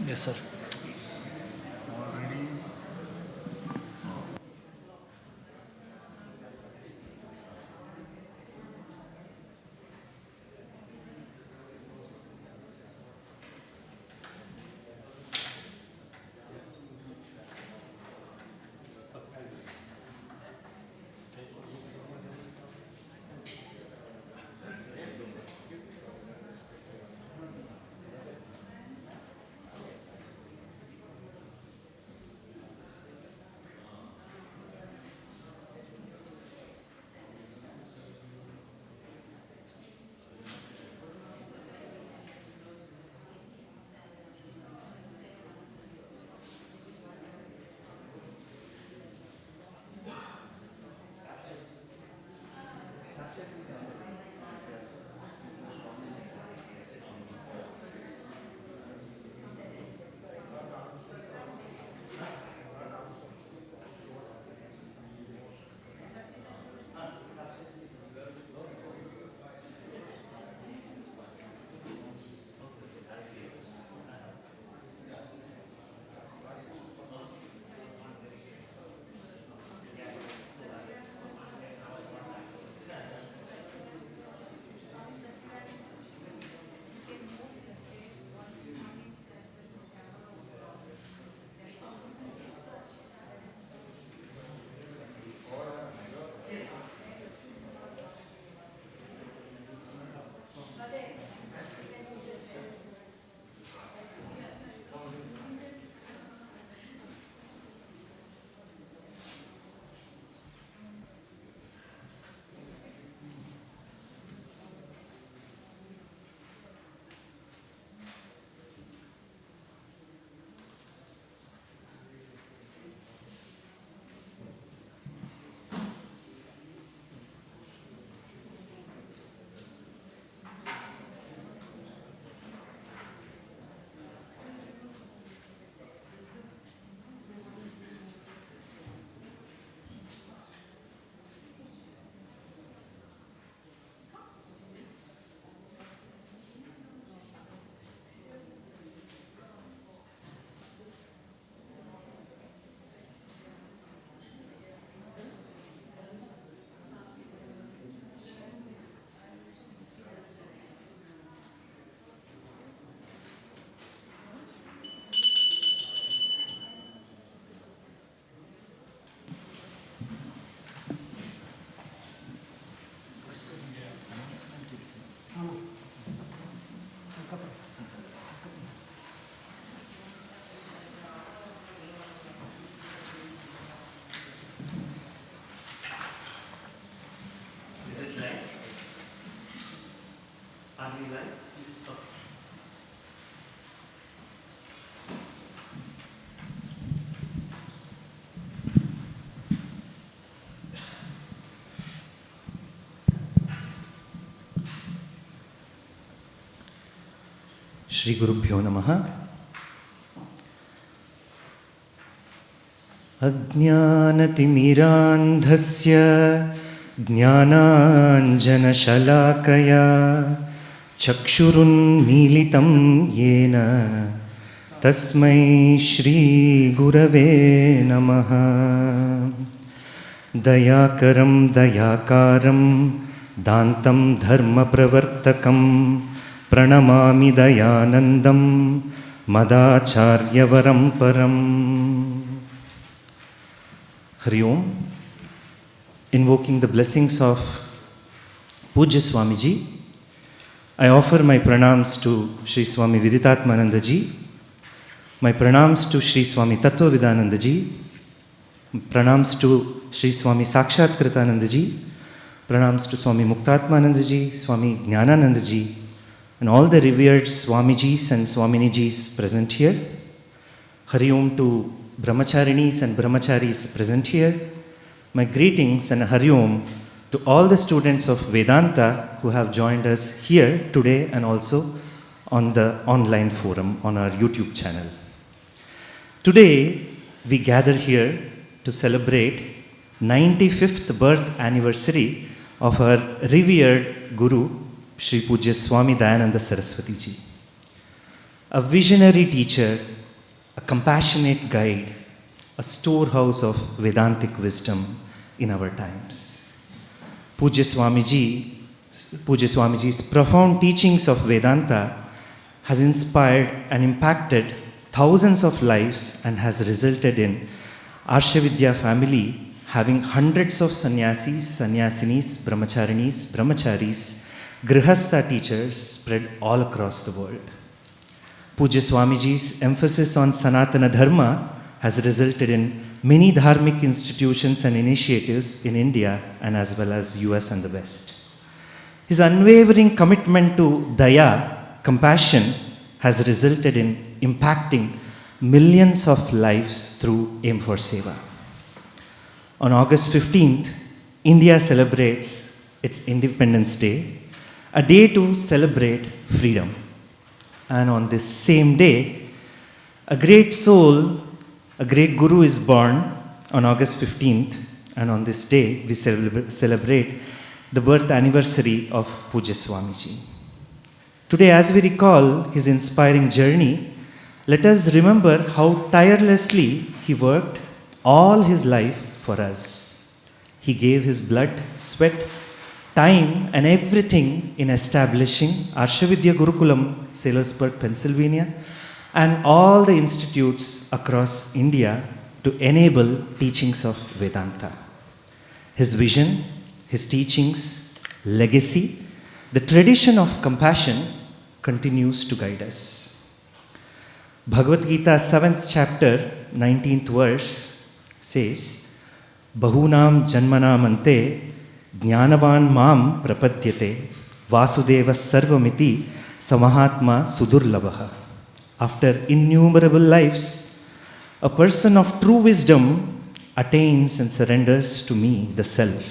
Yes, sir. Shri Gurubhyo Namaha. Ajnanatimirandhasya jnananjanashalakaya chakshurunmilitam yena tasmai Shri Gurave Namaha. Dayakaram dayakaram dantam dharma pravartakam pranamami dayanandam madacharya param. Hari Om. Invoking the blessings of Pujya Swamiji, I offer my pranams to Sri Swami Viditatmananda ji, my pranams to Sri Swami Tattvavidananda ji, pranams to Sri Swami Sakshatkritananda ji, pranams to Swami Muktatmananda ji, Swami Jnanananda ji, and all the revered Swamijis and Swaminijis present here. Hari Om to Brahmacharinis and Brahmacharis present here. My greetings and Hari Om to all the students of Vedanta who have joined us here today and also on the online forum on our YouTube channel. Today we gather here to celebrate 95th birth anniversary of our revered Guru, Sri Pujya Swami Dayananda Saraswati ji. A visionary teacher, a compassionate guide, a storehouse of Vedantic wisdom in our times. Pujya Swamiji's profound teachings of Vedanta has inspired and impacted thousands of lives and has resulted in Arshavidya family having hundreds of sannyasis, sannyasinis, brahmacharinis, brahmacharis, grihastha teachers spread all across the world. Pujya Swamiji's emphasis on Sanatana Dharma has resulted in many dharmic institutions and initiatives in India and as well as US and the West. His unwavering commitment to daya, compassion, has resulted in impacting millions of lives through Aim for Seva. On August 15th, India celebrates its Independence Day, a day to celebrate freedom. And on this same day, a great soul, a great Guru is born on August 15th, and on this day we celebrate the birth anniversary of Pujya Swamiji. Today, as we recall his inspiring journey, let us remember how tirelessly he worked all his life for us. He gave his blood, sweat, time and everything in establishing Arshavidya Gurukulam, Salisbury, Pennsylvania, and all the institutes across India to enable teachings of Vedanta. His vision, his teachings, legacy, the tradition of compassion continues to guide us. Bhagavad Gita 7th chapter, 19th verse says, Bahunam janmanam ante jnanavan mam prapadyate vasudeva sarvamiti samahatma sudurlabha. After innumerable lives, a person of true wisdom attains and surrenders to me, the Self.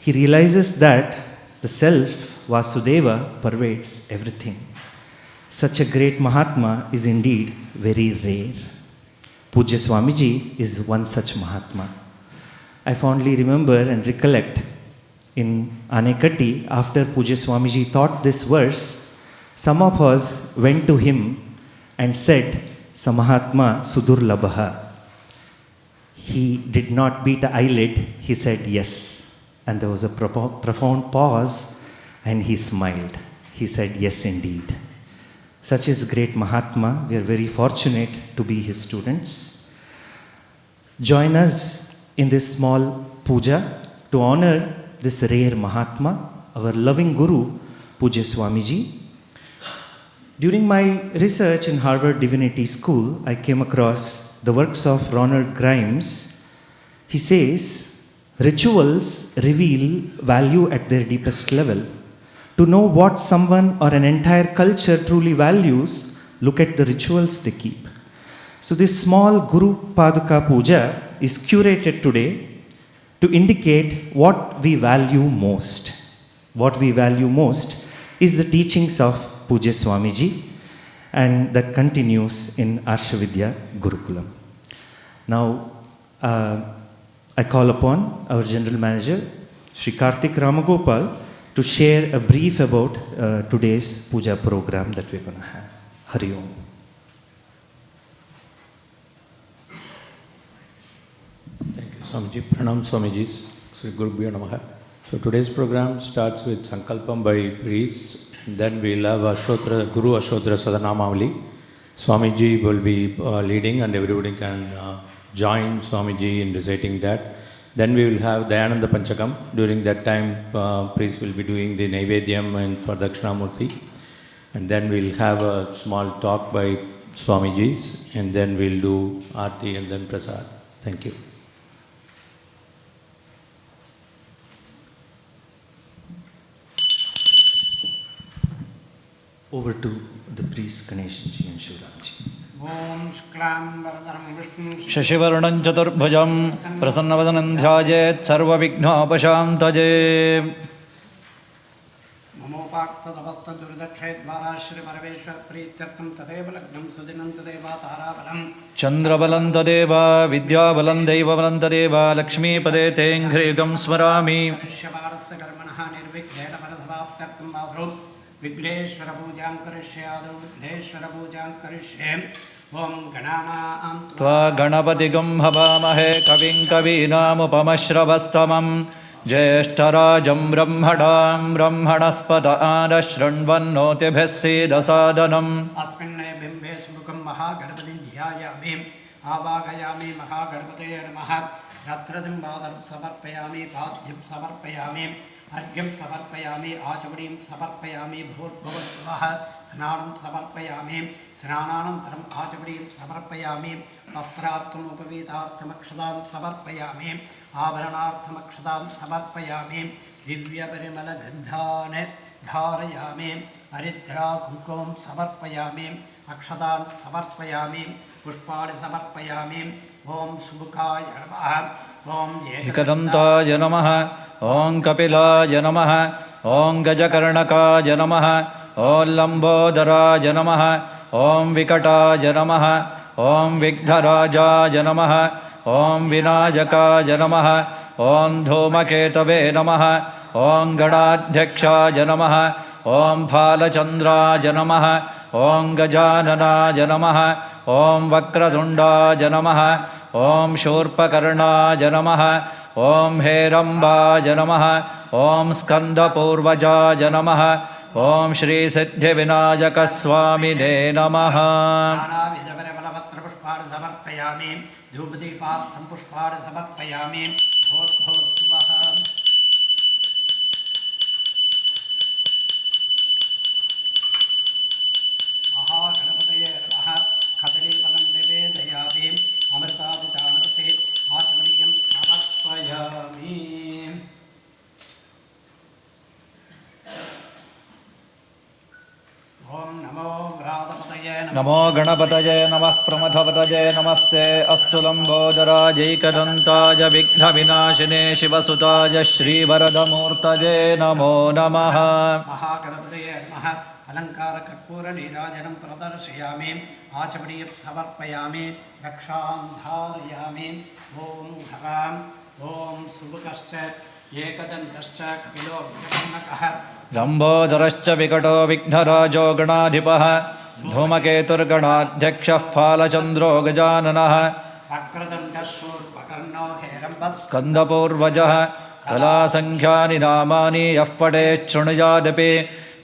He realizes that the Self, Vasudeva, pervades everything. Such a great Mahatma is indeed very rare. Pujya Swamiji is one such Mahatma. I fondly remember and recollect in Anekatti, after Pujya Swamiji taught this verse, some of us went to him and said, Samahatma Sudurlabha. He did not beat an eyelid, he said yes. And there was a profound pause and he smiled. He said, yes indeed. Such is great Mahatma. We are very fortunate to be his students. Join us in this small puja to honor this rare Mahatma, our loving Guru, Pujya Swamiji. During my research in Harvard Divinity School, I came across the works of Ronald Grimes. He says, rituals reveal value at their deepest level. To know what someone or an entire culture truly values, look at the rituals they keep. So this small Guru Paduka Puja is curated today to indicate what we value most. What we value most is the teachings of Pujya Swamiji, and that continues in Arshavidya Gurukulam. Now, I call upon our General Manager, Sri Karthik Ramagopal, to share a brief about today's Puja program that we're going to have. Hari Om. Thank you, Swamiji. Pranam Swamijis. Sri Gurubhyo Namaha. So today's program starts with Sankalpam by priests. Then we'll have Guru Ashotra Sadanamavali. Swamiji will be leading, and everybody can join Swamiji in reciting that. Then we will have Dayananda Panchakam. During that time, priest will be doing the Naivedyam and for Dakshinamurti. And then we'll have a small talk by Swamijis, and then we'll do Aarti and then Prasad. Thank you. Over to the priest Ganeshanji and Shivramji. शशिवर्णं चतुर्भुजं प्रसन्नवदनं ध्यायेत् सर्वविघ्नोपशान्तये चन्द्रबलं तदेव विद्याबलं दैवबलं तदेव लक्ष्मीपदे तेऽङ्घ्रियुगं स्मरामि विघ्नेश्वर पूजां करिष्ये आदौ विघ्नेश्वर पूजां करिष्ये ओम गणानां त्वा गणपतिगं हवामहे कविं कवीनामुपमश्रवस्तमं ज्येष्ठराजं ब्रह्मणां ब्रह्मणस्पत आनशृण्वन्नोतिभिः सीदसादनम् अस्मिन्ने बिम्बे सुमुखं महागणपतिं ध्यायामि आवाहयामि महागणपतये नमः रत्रतिं समर्पयामि पाद्यं समर्पयामि अर्घ्यं समर्पयामि आचमनीं समर्पयामि भूर्भुवस्सुवः स्नानं समर्पयामि स्नानानन्तरम् आचमनीं समर्पयामि वस्त्रार्थम् उपवीतार्थमक्षतां समर्पयामि आभरणार्थमक्षतां समर्पयामि दिव्यपरिमलगन्धान् धारयामि हरिद्रा कुङ्कुमं समर्पयामि अक्षतां समर्पयामि पुष्पाणि समर्पयामि ॐ शुभकाय नमः ॐ एकदन्ताय नमः ॐ कपिलाय नमः ॐ गजकर्णकाय नमः ॐ लम्बोदराय नमः ॐ विकटाय नमः ॐ विघ्नराजाय नमः ॐ विनायकाय नमः ॐ धूमकेतवे नमः ॐ गणाध्यक्षाय नमः ॐ फालचन्द्राय नमः ॐ गजाननाय नमः ॐ वक्रतुण्डाय नमः ॐ शूर्पकर्णाय नमः ॐ हेरम्बाय नमः ॐ स्कन्दपूर्वजाय नमः ॐ श्रीसिद्धिविनायकस्वामिने नमः नानाविधपरिमलपत्रपुष्पाणि समर्पयामि धूपदीपार्थं पुष्पाणि समर्पयामि भूर्भुवस्सुवः महागणपतये नमः कदलीफलं निवेदयामि अमृताभिचानसे आचमनीयं समर्पयामि ॐ नमो गणपतये नमः प्रमथपतये नमस्ते अस्तु लम्बोदराजैकदन्ताय विघ्नविनाशिने शिवसुताय श्रीवरदमूर्तये नमो नमः महागणपतये नमः अलङ्कारकर्पूरनीराजनं प्रदर्शयामि आचमनीयं समर्पयामि रक्षां धारयामि ॐ हरां ॐ सुमुखश्च एकदन्तश्च कपिलो विजगन्नकः लम्बोदरश्च विकटो विघ्नराजो गणाधिपः धूमकेतुर्गणाध्यक्षः फालचन्द्रो गजाननः वक्रतुण्डः शूर्पकर्णो हेरम्बः स्कन्दपूर्वजः कलासङ्ख्यानि नामानि यः पठेत् शृणुयादपि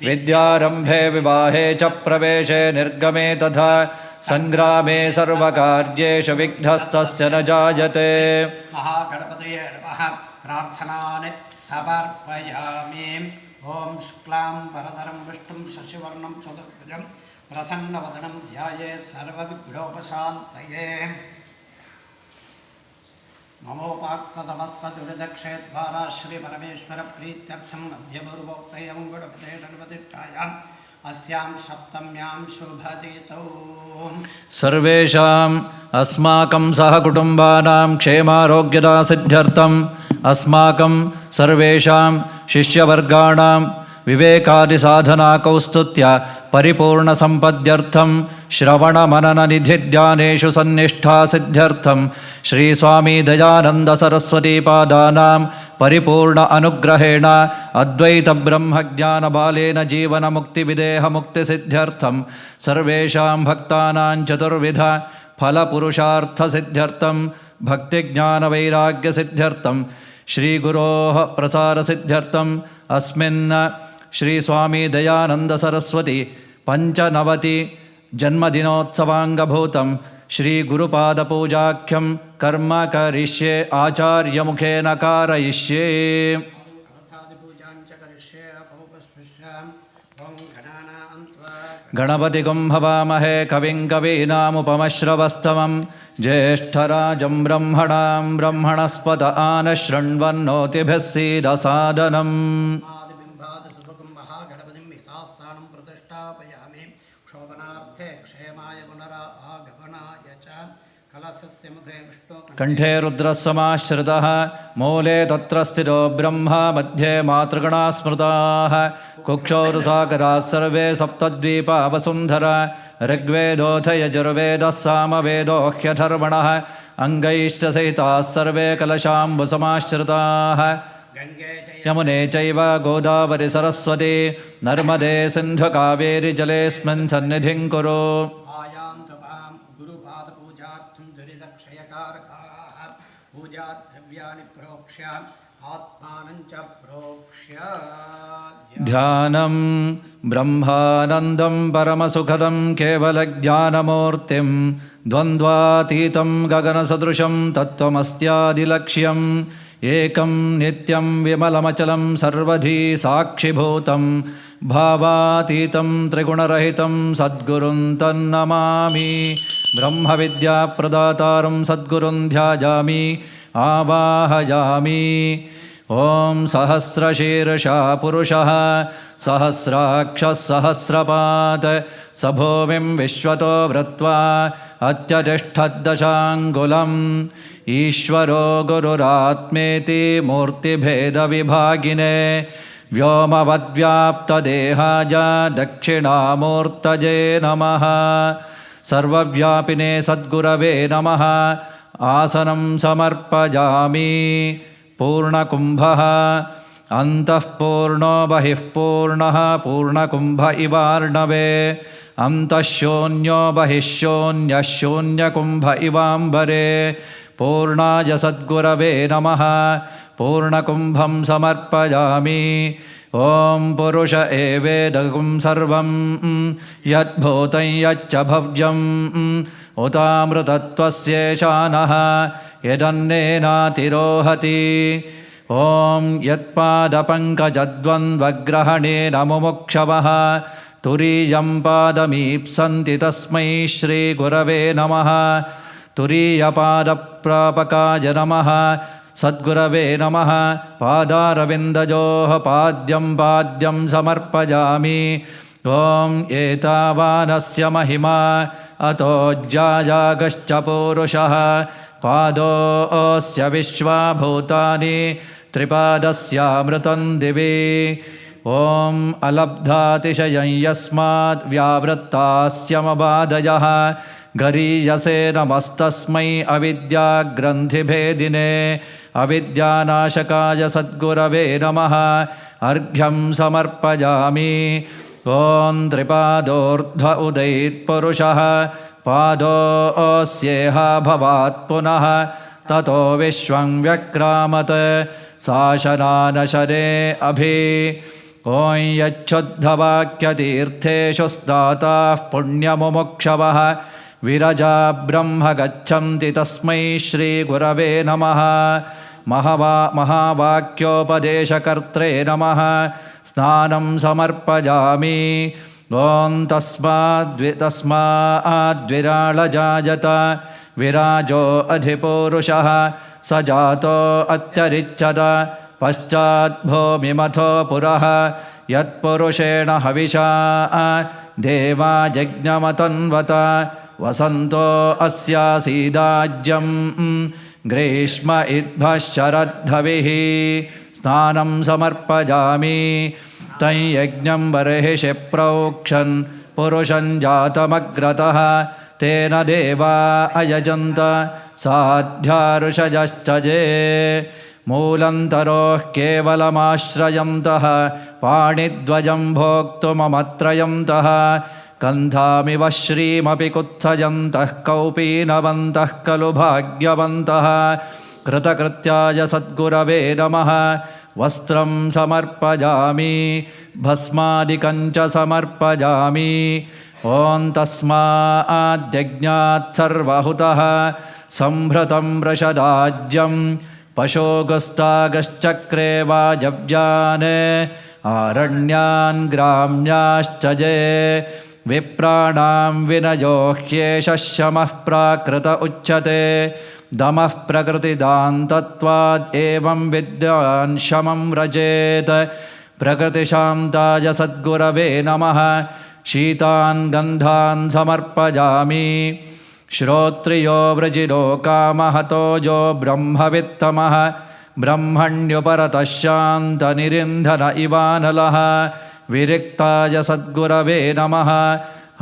विद्यारम्भे विवाहे च प्रवेशे निर्गमे तथा सङ्ग्रामे सर्वकार्येषु विघ्नस्तस्य न जायते महागणपतये नमः प्रार्थनान् समर्पयामि ॐ शुक्लां वरदरं विष्णुं शशिवर्णं चतुर्भुजं प्रसन्नवदनं ध्यायेत् सर्वविघ्नोपशान्तये ममोपाक्तसमस्तदुरिदक्षेद्वारा श्रीपरमेश्वरप्रीत्यर्थं मध्यपूर्वोक्तयं गणपते गणपतिष्ठायाम् अस्यां सप्तम्यां शुभतिथौ सर्वेषाम् अस्माकं सहकुटुम्बानां क्षेमारोग्यदा सिद्ध्यर्थम् अस्माकं सर्वेषां शिष्यवर्गाणां विवेकादिसाधनाकौस्तुत्य परिपूर्णसम्पद्यर्थं श्रवणमनननिधिध्यानेषु सन्निष्ठासिद्ध्यर्थं श्री स्वामी दयानन्द सरस्वती पादानां परिपूर्ण अनुग्रहेण अद्वैतब्रह्मज्ञानबालेन जीवनमुक्तिविदेहमुक्तिसिद्ध्यर्थं सर्वेषां भक्तानां चतुर्विध फलपुरुषार्थसिद्ध्यर्थं भक्तिज्ञानवैराग्यसिद्ध्यर्थं श्रीगुरोः प्रसारसिद्ध्यर्थम् अस्मिन् श्री स्वामी दयानन्द सरस्वती 95 जन्मदिनोत्सवाङ्गभूतं श्री गुरुपादपूजाख्यं कर्म करिष्ये आचार्यमुखेन कारयिष्ये। गणपतिगुं हवामहे कविं कवीनामुपमश्रवस्तमं ज्येष्ठराजं ब्रह्मणां ब्रह्मणस्पत आनशृण्वन्नोतिभिः सीदसादनम्। कंठे रुद्रस्समाश्रितः मूले तत्र स्थितो ब्रह्मा मध्ये मातृगणा स्मृताः कुक्षौरुसागराः सर्वे सप्तद्वीपा वसुन्धरा ऋग्वेदोऽथ यजुर्वेदः सामवेदोऽह्यथर्वणः अङ्गैष्टसहिताः सर्वे कलशाम्बुसमाश्रिताः यमुने चैव गोदावरि सरस्वती नर्मदे सिन्धु कावेरि जलेऽस्मिन् सन्निधिं कुरु। ध्यानं ब्रह्मानन्दं परमसुखदं केवलज्ञानमूर्तिं द्वन्द्वातीतं गगनसदृशं तत्त्वमस्त्यादिलक्ष्यम् एकं नित्यं विमलमचलं सर्वधी साक्षिभूतं भावातीतं त्रिगुणरहितं सद्गुरुं तन्नमामि। ब्रह्मविद्याप्रदातारं सद्गुरुं ध्यायामि आवाहयामि। ॐ सहस्रशीर्षा पुरुषः सहस्राक्षः सहस्रपात् स भूमिं विश्वतो वृत्वा अत्यतिष्ठद्दशाङ्गुलम्। ईश्वरो गुरुरात्मेति मूर्तिभेदविभागिने व्योमवद्व्याप्तदेहाय दक्षिणामूर्तये नमः। सर्वव्यापिने सद्गुरवे नमः। आसनं समर्पयामि। पूर्णकुम्भः अन्तः पूर्णो बहिः पूर्णः पूर्णकुम्भ इवार्णवे अन्तः शून्यो बहिः शून्यः शून्यकुम्भ इवाम्बरे। पूर्णाय सद्गुरवे नमः। पूर्णकुम्भं समर्पयामि। ॐ पुरुष एवेदगुं सर्वं यद्भूतं यच्च भव्यम् उतामृतत्वस्येषानः यदन्नेनातिरोहति। ॐ यत्पादपङ्कजद्वन्द्वग्रहणेन मुमुक्षवः तुरीयं पादमीप्सन्ति तस्मै श्रीगुरवे नमः। तुरीयपादप्रापकाय नमः। सद्गुरवे नमः। पादारविन्दयोः पाद्यं पाद्यं समर्पयामि। ॐ एतावानस्य महिमा अतो ज्यायागश्च पूरुषः पादोऽस्य विश्वाभूतानि त्रिपादस्यामृतं दिवि। ॐ अलब्धातिशयं यस्माद् व्यावृत्तास्यमबाधयः गरीयसे नमस्तस्मै अविद्याग्रन्थिभेदिने अविद्यानाशकाय सद्गुरवे नमः। अर्घ्यं समर्पयामि। ॐ त्रिपादोर्ध्व उदैत्पुरुषः पादोऽस्येह भवात् पुनः ततो विश्वं व्यक्रामत् शासनानशरे अभि। ॐ यच्छुद्धवाक्यतीर्थेषु स्नाताः पुण्यमुमुक्षवः विरजा ब्रह्म गच्छन्ति तस्मै श्रीगुरवे नमः। महावाक्योपदेशकर्त्रे नमः। स्नानं समर्पयामि। ॐ तस्माद्विराळजायत विराजो अधिपूरुषः स जातो अत्यरिच्छद पश्चाद्भूमिमथो पुरः यत्पुरुषेण हविषा देवा यज्ञमतन्वत वसन्तो अस्यासीदाज्यं ग्रीष्म इद्भः शरद्धविः। स्नानं समर्पयामि। तं यज्ञं बर्हिषि प्रोक्षन् पुरुषं जातमग्रतः तेन देवा अयजन्त साध्यारुषजश्च ये मूलन्तरोः केवलमाश्रयन्तः पाणिद्वयं भोक्तुममत्रयन्तः कन्धामिव श्रीमपि कुत्सयन्तः कौपीनवन्तः खलु भाग्यवन्तः कृतकृत्याय सद्गुरवे नमः वस्त्रं समर्पयामि भस्मादिकं च समर्पयामि ॐ तस्माद्यज्ञात् सर्वहुतः संभृतं वृषराज्यं पशोगस्तागश्चक्रे वायव्यान् आरण्यान् ग्राम्याश्च ये विप्राणां विनयो ह्येषः शमः प्राकृत उच्यते दमः प्रकृतिदान्तत्वात् एवं विद्वान् शमं व्रजेत् प्रकृतिशान्ताय सद्गुरवे नमः शीतान् गन्धान् समर्पयामि श्रोत्रियो वृजिरो कामहतो यो ब्रह्मवित्तमः ब्रह्मण्युपरतः शान्तनिरिन्धन इवानलः विरिक्ताय सद्गुरवे नमः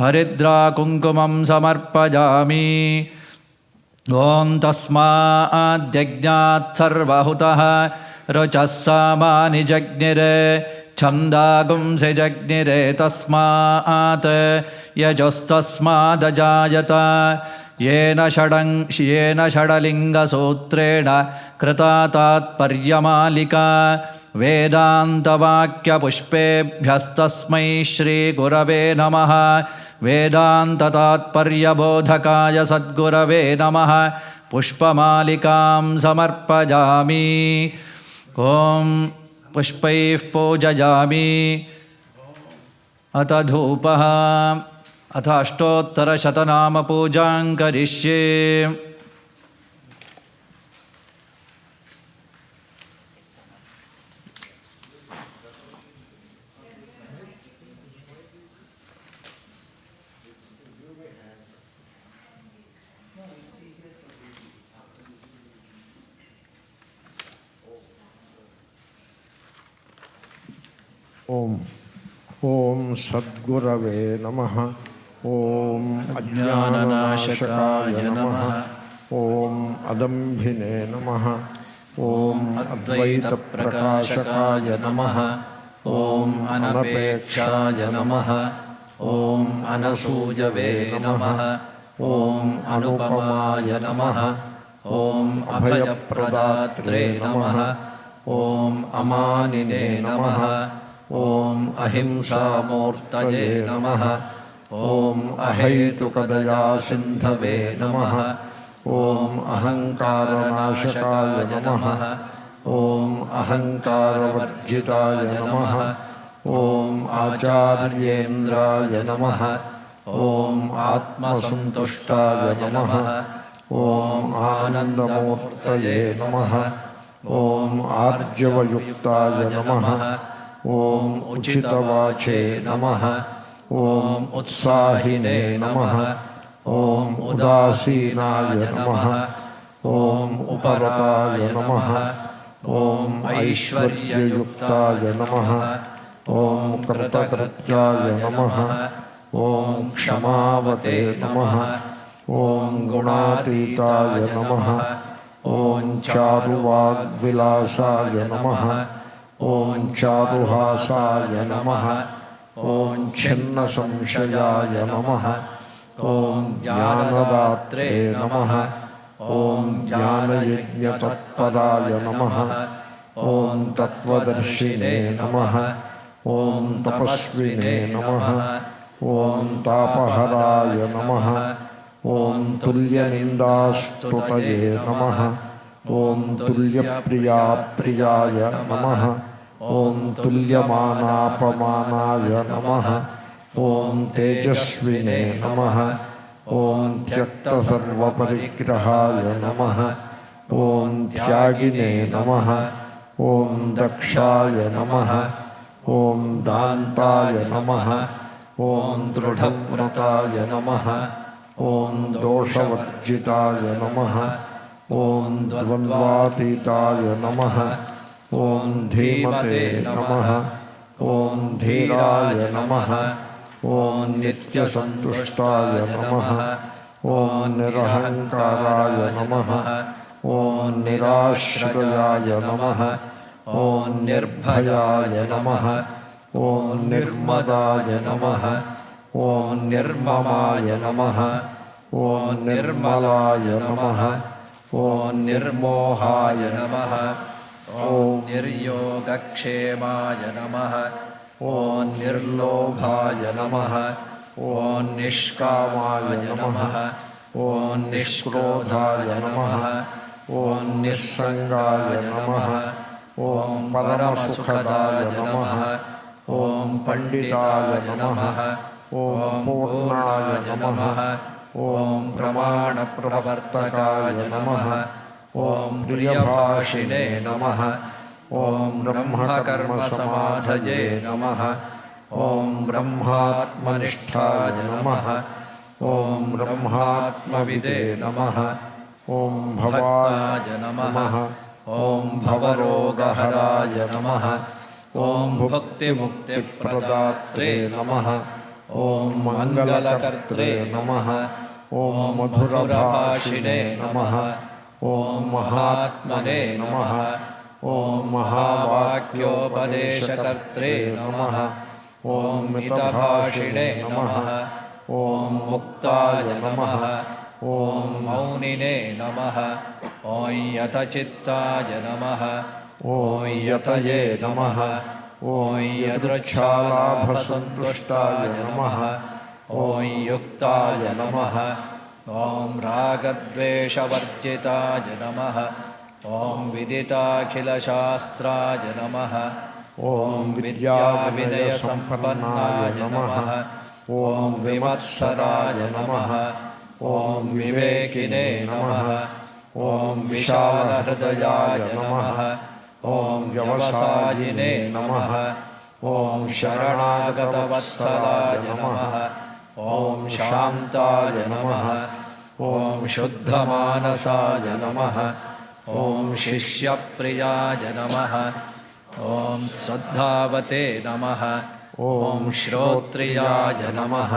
हरिद्राकुङ्कुमं समर्पयामि ॐ तस्माद्यज्ञात् सर्वहुतः रुचः सामानि जज्ञिरे छन्दागुंसि जज्ञिरे तस्मात् यजस्तस्मादजायत येन षडलिङ्गसूत्रेण कृता तात्पर्यमालिका वेदान्तवाक्यपुष्पेभ्यस्तस्मै श्रीगुरवे नमः वेदान्ततात्पर्यबोधकाय सद्गुरवे नमः पुष्पमालिकां समर्पयामि ॐ पुष्पैः पूजयामि अथ धूपः अथ अष्टोत्तरशतनामपूजां करिष्ये ओम ओम सद्गुरवे नमः ओम अज्ञाननाशकाय नमः ओम अदम्भिने नमः ओम अद्वैतप्रकाशकाय नमः ओम अनपेक्षाय नमः ओम अनसूयवे नमः ओम अनुपमाय नमः ओम अभयप्रदात्रे नमः ओम अमानिने नमः ओम अहिंसामूर्तये नमः ओम अहैतुकदया सिन्धवे नमः ओम अहंकारनाशकाय नमः ओम अहंकारवर्जिताय नमः ओम आचार्येन्द्राय नमः ओम आत्मसंतुष्टाय नमः ओम आनन्दमूर्तये नमः ओम आर्जवयुक्ताय नमः ओम उचितवाचे नमः ओम उत्साहिने नमः ओम उदासीनाय नमः ओम उपरताय नमः ओम ऐश्वर्ययुक्ताय नमः ओम कृतकृत्याय नमः ओम क्षमावते नमः ओम गुणातीताय नमः ओम चारुवाग्विलासाय नमः ओम चारुहासाय नमः ओम छिन्नसंशयाय नमः ओम ज्ञानदात्रे नमः ओम ज्ञानयज्ञतत्पराय नमः ओम तत्त्वदर्शिने नमः ओम तपस्विने नमः ओम तापहराय नमः ओम तुल्यनिन्दास्तुतये नमः ओम तुल्यप्रियाप्रियाय नमः ओम तुल्यमानापमानाय नमः ओम तेजस्विने नमः ओम त्यक्तसर्वपरिग्रहाय नमः ओम त्यागिने नमः ओम दक्षाय नमः ओम दान्ताय नमः ओम दृढव्रताय नमः ओम दोषवर्जिताय नमः ओम द्वन्द्वातीताय नमः ओम धीमते नमः ओम धीराय नमः ओम नित्य नित्यसन्तुष्टाय नमः ॐ निरहङ्काराय नमः ॐ निराश्रयाय नमः ॐ निर्भयाय नमः ॐ निर्मदाय नमः ॐ निर्ममाय नमः ॐ निर्मलाय नमः ॐ निर्मोहाय नमः ॐ निर्योगक्षेमाय नमः ॐ निर्लोभाय नमः ॐ निष्कामाय नमः ॐ निष्क्रोधाय नमः ॐ निस्सङ्गाय नमः ॐ परमसुखदाय नमः ॐ पण्डिताय नमः ॐ पूर्णाय नमः ॐ प्रमाणप्रवर्तकाय नमः ॐ प्रियभाषिणे नमः ॐ ब्रह्मकर्मसमाधये नमः ॐ ब्रह्मात्मनिष्ठाय नमः ॐ ब्रह्मात्मविदे नमः ॐ भवाय नमः ॐ भवरोगहराय नमः ॐ भुक्तिमुक्तिप्रदात्रे नमः ॐ मङ्गलकर्त्रे नमः ॐ मधुरभाषिणे नमः ॐ महात्मने नमः ॐ महावाक्योपदेशकर्त्रे नमः ॐ मितभाषिणे नमः ॐ मुक्ताय नमः ॐ मौनिने नमः ॐ यतचित्ताय नमः ॐ यतये नमः ॐ यदृच्छालाभसन्तुष्टाय नमः ॐ युक्ताय नमः ॐ रागद्वेषवर्जिताय नमः ॐ विदिताखिलशास्त्राय नमः ॐ विद्याविनयसम्पन्नाय नमः ॐ विमत्सराय नमः ॐ विवेकिने नमः ॐ विशालहृदयाय नमः ॐ व्यवसायिने नमः ॐ शरणागतवत्सलाय नमः ॐ शान्ताय नमः ॐ शुद्धमानसाय नमः ॐ शिष्यप्रियाय नमः ॐ श्रद्धावते नमः ॐ श्रोत्रियाय नमः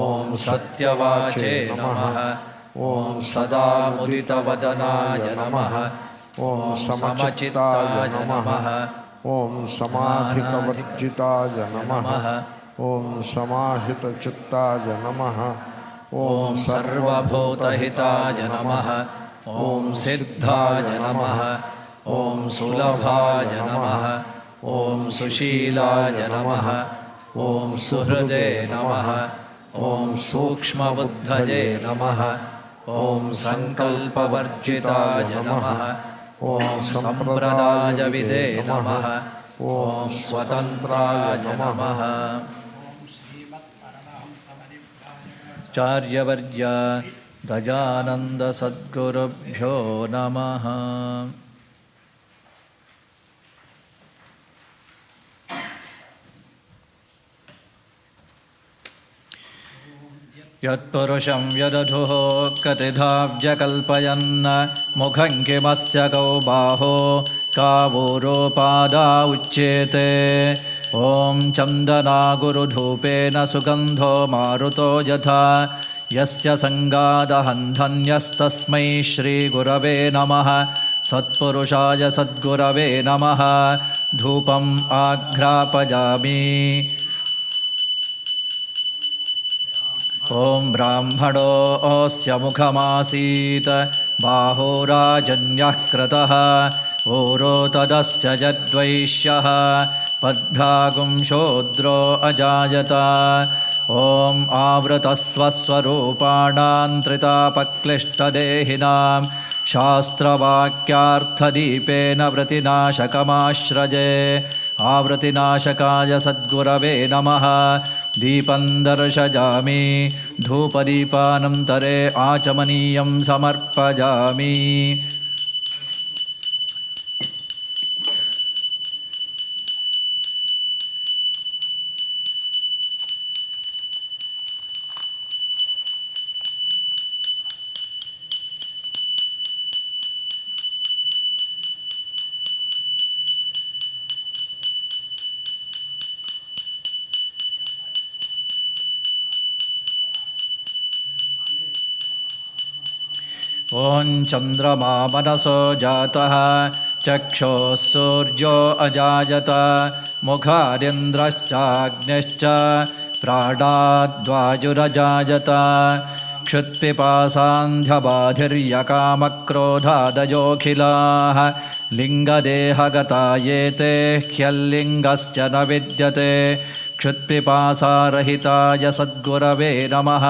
ॐ सत्यवाचे नमः ॐ सदा मुदितवदनाय नमः ॐ समचित्ताय नमः ॐ समाधिकवर्जिताय नमः ॐ समाहितचित्ताय नमः ॐ सर्वभूतहिताय नमः ॐ सिद्धाय नमः ॐ सुलभाय नमः ॐ सुशीलाय नमः ॐ सुहृदे नमः ॐ सूक्ष्मबुद्धये नमः ॐ सङ्कल्पवर्जिताय नमः ॐ सम्प्रदायविदे नमः ॐ स्वतन्त्राय नमः चार्यवर्य गजानन्दसद्गुरुभ्यो नमः यत्पुरुषं यदधुः कतिधा व्यकल्पयन् मुखं किमस्य कौ बाहो कावोरोपादा उच्येते ॐ चन्दनागुरुधूपेन सुगन्धो मारुतो यथा यस्य सङ्गादहन्धन्यस्तस्मै श्रीगुरवे नमः सत्पुरुषाय सद्गुरवे नमः धूपम् आघ्रापयामि ॐ ब्राह्मणोऽस्य मुखमासीत् बाहोराजन्यः कृतः ओरो तदस्य यद्वैश्यः पद्भागुं शूद्रो अजायत ॐ आवृतस्वस्वरूपाणां त्रितापक्लिष्टदेहिनां शास्त्रवाक्यार्थदीपेन वृतिनाशकमाश्रजे आवृतिनाशकाय सद्गुरवे नमः दीपं दर्शयामि धूपदीपानन्तरे आचमनीयं समर्पयामि ॐ चन्द्रमा मनसो जातः चक्षुः सूर्यो अजायत मुखादिन्द्रश्चाग्निश्च प्राणाद्वायुरजायत क्षुत्पिपासान्ध्यबाधिर्यकामक्रोधादयोऽखिलाः लिङ्गदेहगता ये ते ह्यल्लिङ्गस्य न विद्यते क्षुत्पिपासारहिताय सद्गुरवे नमः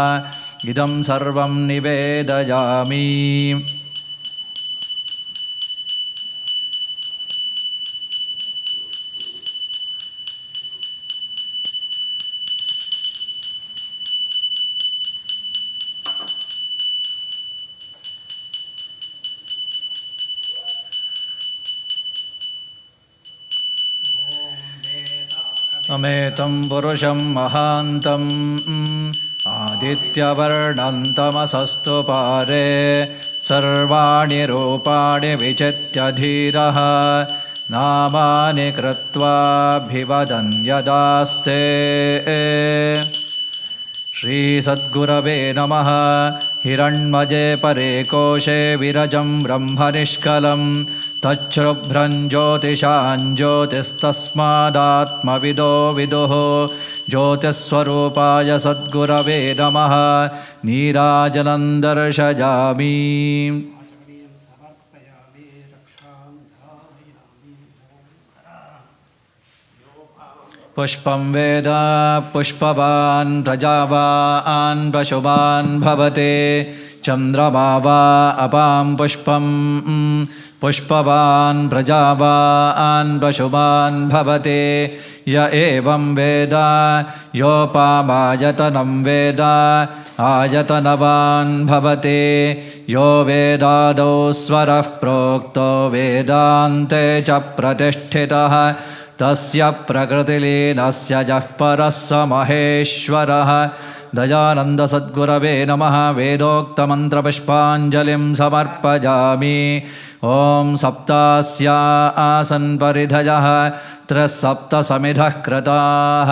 इदं सर्वं निवेदयामि अमेतं पुरुषं महान्तम् आदित्यवर्णं तमसस्तु पारे सर्वाणि रूपाणि विचित्य धीरः नामानि कृत्वाभिवदन् यदास्ते श्रीसद्गुरवे नमः हिरण्मये परे कोशे विरजं ब्रह्मनिष्कलं तच्छुभ्रं ज्योतिषां ज्योतिस्तस्मादात्मविदो विदुः ज्योतिस्वरूपाय सद्गुरवे नमः नीराजनं दर्शयामि पुष्पं वेद पुष्पवान् प्रजावान् पशुवान् भवते चन्द्रमा वा अपां पुष्पं पुष्पवान् प्रजावान् पशुवान् भवते य एवं वेद योपामायतनं वेद आयतनवान् भवते यो वेदादौ स्वरः प्रोक्तो वेदान्ते च प्रतिष्ठितः तस्य प्रकृतिलीनस्य जः परः स महेश्वरः दयानन्दसद्गुरवे नमः वेदोक्तमन्त्रपुष्पाञ्जलिं समर्पयामि ॐ सप्तास्या आसन् परिधयः त्रिसप्तसमिधः कृताः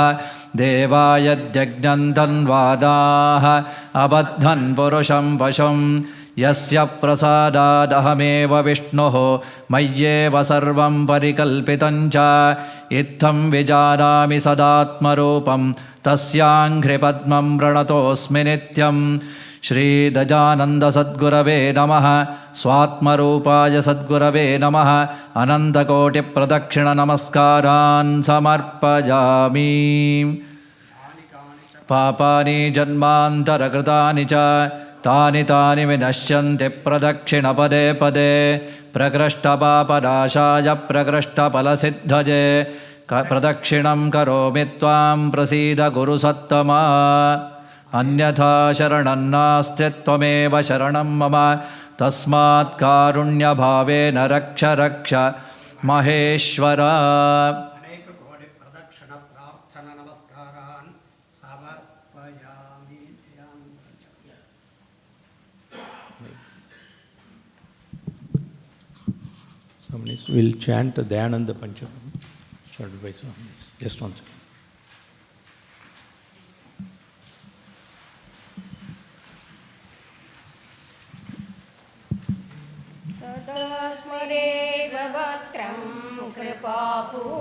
देवायद्यज्ञं तन्वादाः अबद्धन् पुरुषं पशुं यस्य प्रसादादहमेव विष्णुः मय्येव सर्वं परिकल्पितं च इत्थं विजानामि सदात्मरूपं तस्याङ्घ्रिपद्मं प्रणतोऽस्मि नित्यं श्रीदयानन्दसद्गुरवे नमः स्वात्मरूपाय सद्गुरवे नमः अनन्तकोटिप्रदक्षिणनमस्कारान् समर्पयामि पापानि जन्मान्तरकृतानि च तानि तानि विनश्यन्ति प्रदक्षिणपदे पदे प्रकृष्टपापनाशाय प्रकृष्टफलसिद्धये प्रदक्षिणं करोमि त्वां प्रसीद गुरुसत्तमा अन्यथा शरणं नास्ति त्वमेव शरणं मम तस्मात् कारुण्यभावेन रक्ष रक्ष Maheshwar We'll chant the Dayananda Pancham, started by Swami. Just one second. सदा स्मरे भवत्रं कृपापूर्णनेत्रं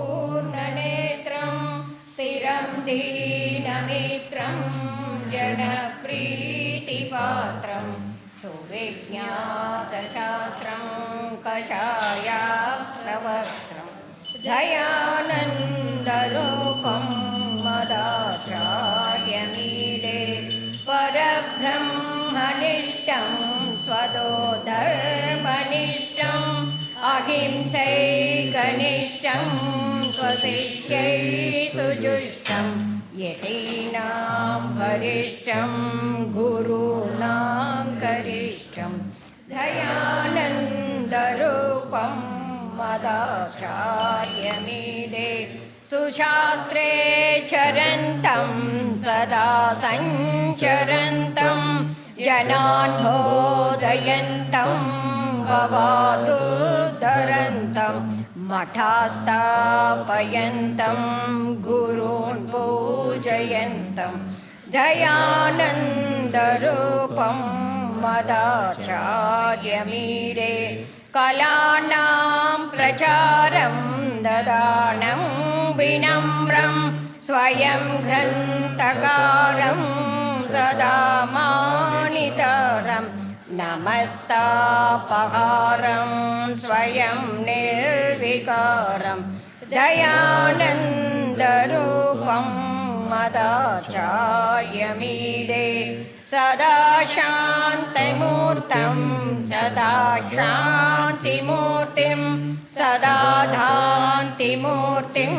स्थिरं दीनमित्रं जनप्रीतिपात्रं सुविज्ञातछात्रं कषायाक्तवक्त्रं दयानन्दरूपं मदाचार्यमीडे परब्रह्मनिष्ठं स्वदोधर्मनिष्ठम् अहिंसैकनिष्ठं स्वशिष्यै सुजुष्टं यतीनां वरिष्ठं गुरूणां गरिष्ठं दयानन्दरूपं मदाचार्यमीडे सुशास्त्रे चरन्तं सदा सञ्चरन्तं जनान् बोधयन्तं भवादुद्धरन्तं मठास्थापयन्तं गुरून् पूजयन्तं दयानन्दरूपं मदाचार्यमीडे कलानां प्रचारं ददानं विनम्रं स्वयं ग्रन्थकारं सदा मानितरं नमस्तापहारं स्वयं निर्विकारं दयानन्दरूपं मदाचार्यमीडे सदा शान्तिमूर्तं सदा शान्तिमूर्तिं सदा शान्तिमूर्तिं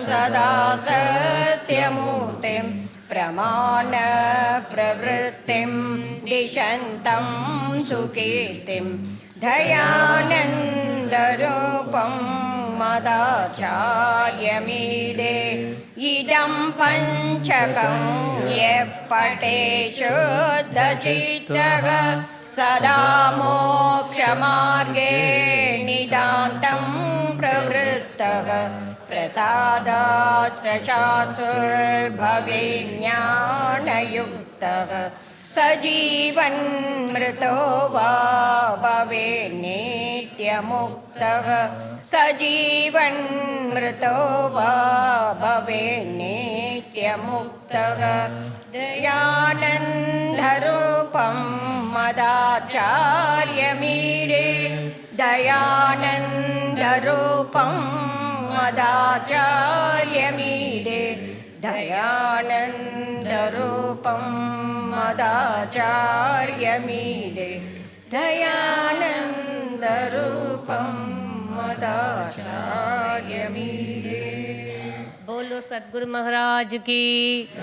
सदा सत्यमूर्तिं प्रमाणप्रवृत्तिं दिशन्तं सुकीर्तिं दयानन्दरूपं मदाचार्यमीडे इदं पञ्चकं यः पठे शुद्धचित्तः सदा मोक्षमार्गे नितान्तं प्रवृत्तः प्रसादात् सशासुर्भवेज्ञानयुक्तः सजीवन् मृतो वा भवेन्नित्यमुक्तः सजीवन् मृतो वा भवेन्नित्यमुक्तः दयानन्दरूपं मदाचार्यमीडे दयानन्दरूपं मदाचार्यमीडे दयानन्दरूपं मदाचार्यमीडे दयानन्दरूपं मदाचार्यमीडे। बोलो सद्गुरु महाराज की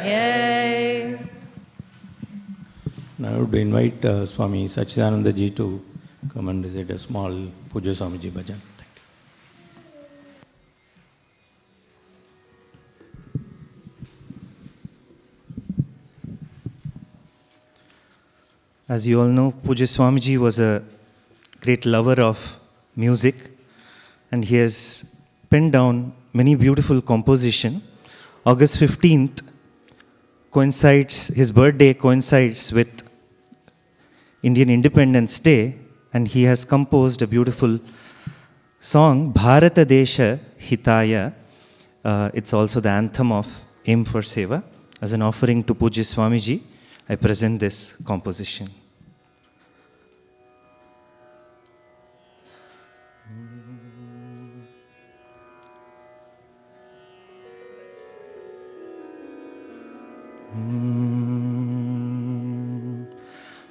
जय। Now I would invite Swami Sachidananda ji to come and recite a small Puja Swamiji bhajan. As you all know, Puja Swamiji was a great lover of music, and he has penned down many beautiful compositions. August 15th coincides, his birthday coincides with Indian Independence Day, and he has composed a beautiful song, Bharata Desha Hitaya. It's also the anthem of Aim for Seva. As an offering to Pujya Swamiji, I present this composition.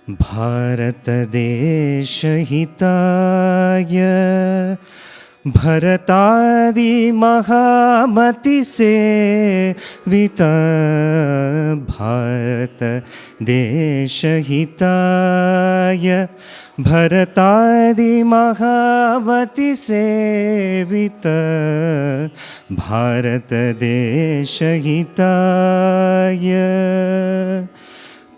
Bharat Desha Hitaya Bharatadi Mahamati Se Vita Bharat Desha Hitaya Bharatadi Mahamati Se Vita Bharat Desha Hitaya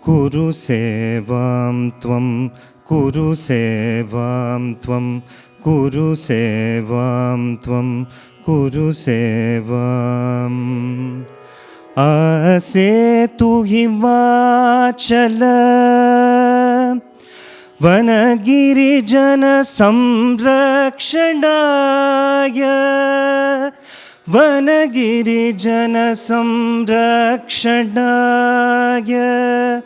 Kuru Sevam Tvam Kuru Sevam Tvam Kuru Sevam Tvam Kuru Sevam Asetu Himachala Vanagiri Jana Samrakshanaya Vanagiri Jana Samrakshanaya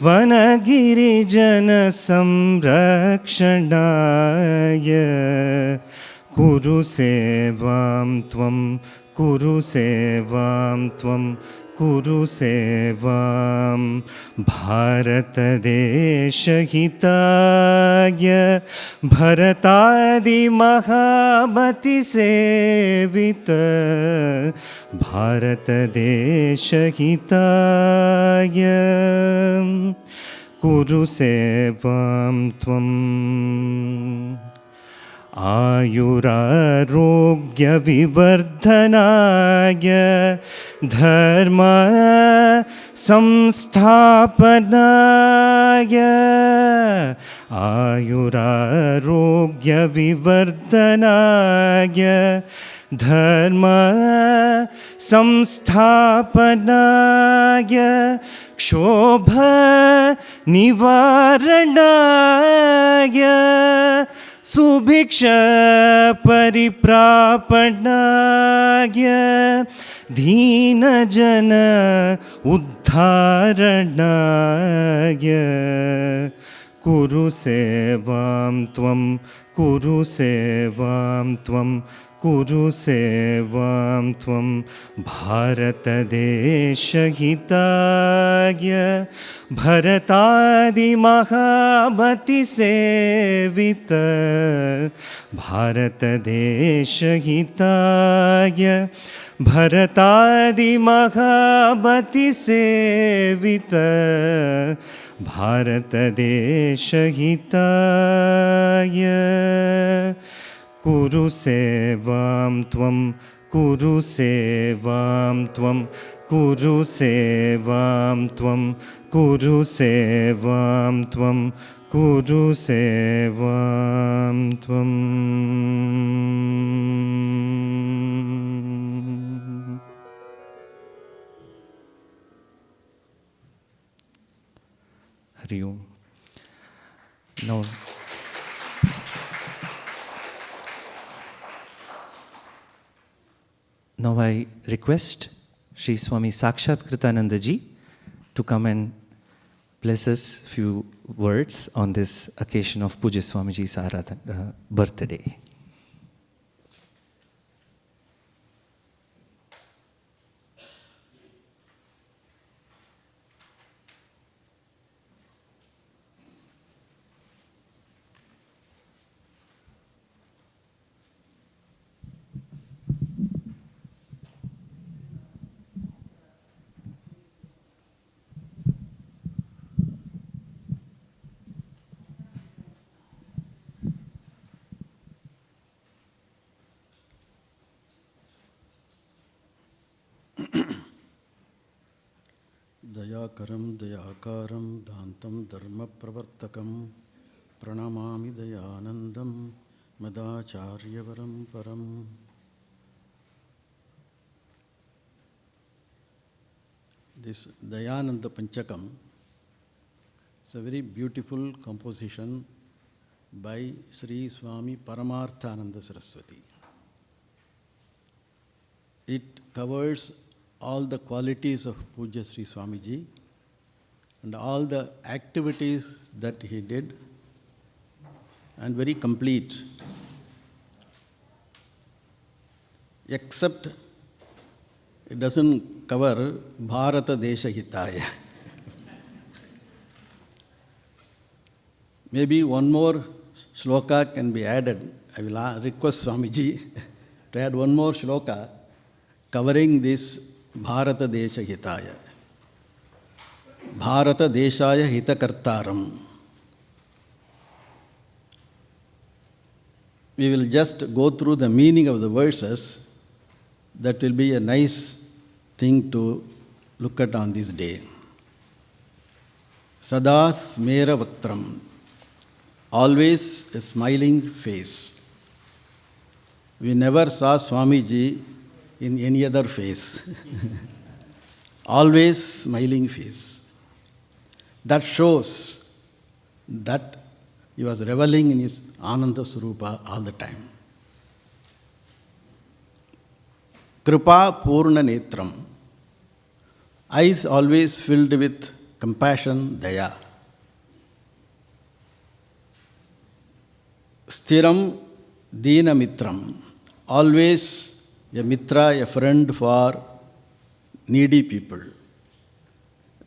Vanagiri Jana Samrakshanaya Kuru Sevam Tvam Kuru Sevam Tvam Kuru Sevam Bharata Desha Hitaya Bharatadi Mahamati Sevita Bharata Desha Hitaya Kuru Sevam Tvam आयुरारोग्यविवर्धनाय धर्म संस्थापनाय आयुरारोग्यविवर्धनाय धर्म संस्थापनाय क्षोभ निवारणाय सुभिक्ष परिप्रापणाय दीनजन उद्धारणाय कुरु सेवां त्वं कुरु सेवां त्वं कुरु सेवां त्वं भारतदेशहिताय भरतादिमहामतिसेवित भारतदेशहिताय भरतादिमहामतिसेवित भारतदेशहिताय कुरु सेवां त्वं कुरु सेवां त्वं कुरु सेवां त्वं कुरु सेवां त्वं कुरु सेवां त्वं हरि ओम. Now I request Sri Swami Sakshat Kritananda ji to come and bless us few words on this occasion of Pujya Swamiji's birthday. दयाकरं दयाकारं दान्तं धर्मप्रवर्तकं प्रणमामि दयानन्दं मदाचार्यवरं परम्. This Dayananda Panchakam is a very beautiful composition by Sri Swami Paramarthananda Saraswati. It covers all the qualities of Pujya Sri Swamiji and all the activities that he did, and very complete, except it doesn't cover Bharata Desha Hitaya. Maybe one more shloka can be added. I will request Swamiji to add one more shloka covering this Bharata Desha Hitaya. Bharata Deshaya Hitakartaram. We will just go through the meaning of the verses. That will be a nice thing to look at on this day. Sada Smera Vaktram. Always a smiling face. We never saw Swamiji in any other face. Always smiling face. That shows that he was reveling in his Ananda Swarupa all the time. Kripa Purna Netram. Eyes always filled with compassion, daya. Sthiram Dina Mitram. Always a mitra, a friend for needy people.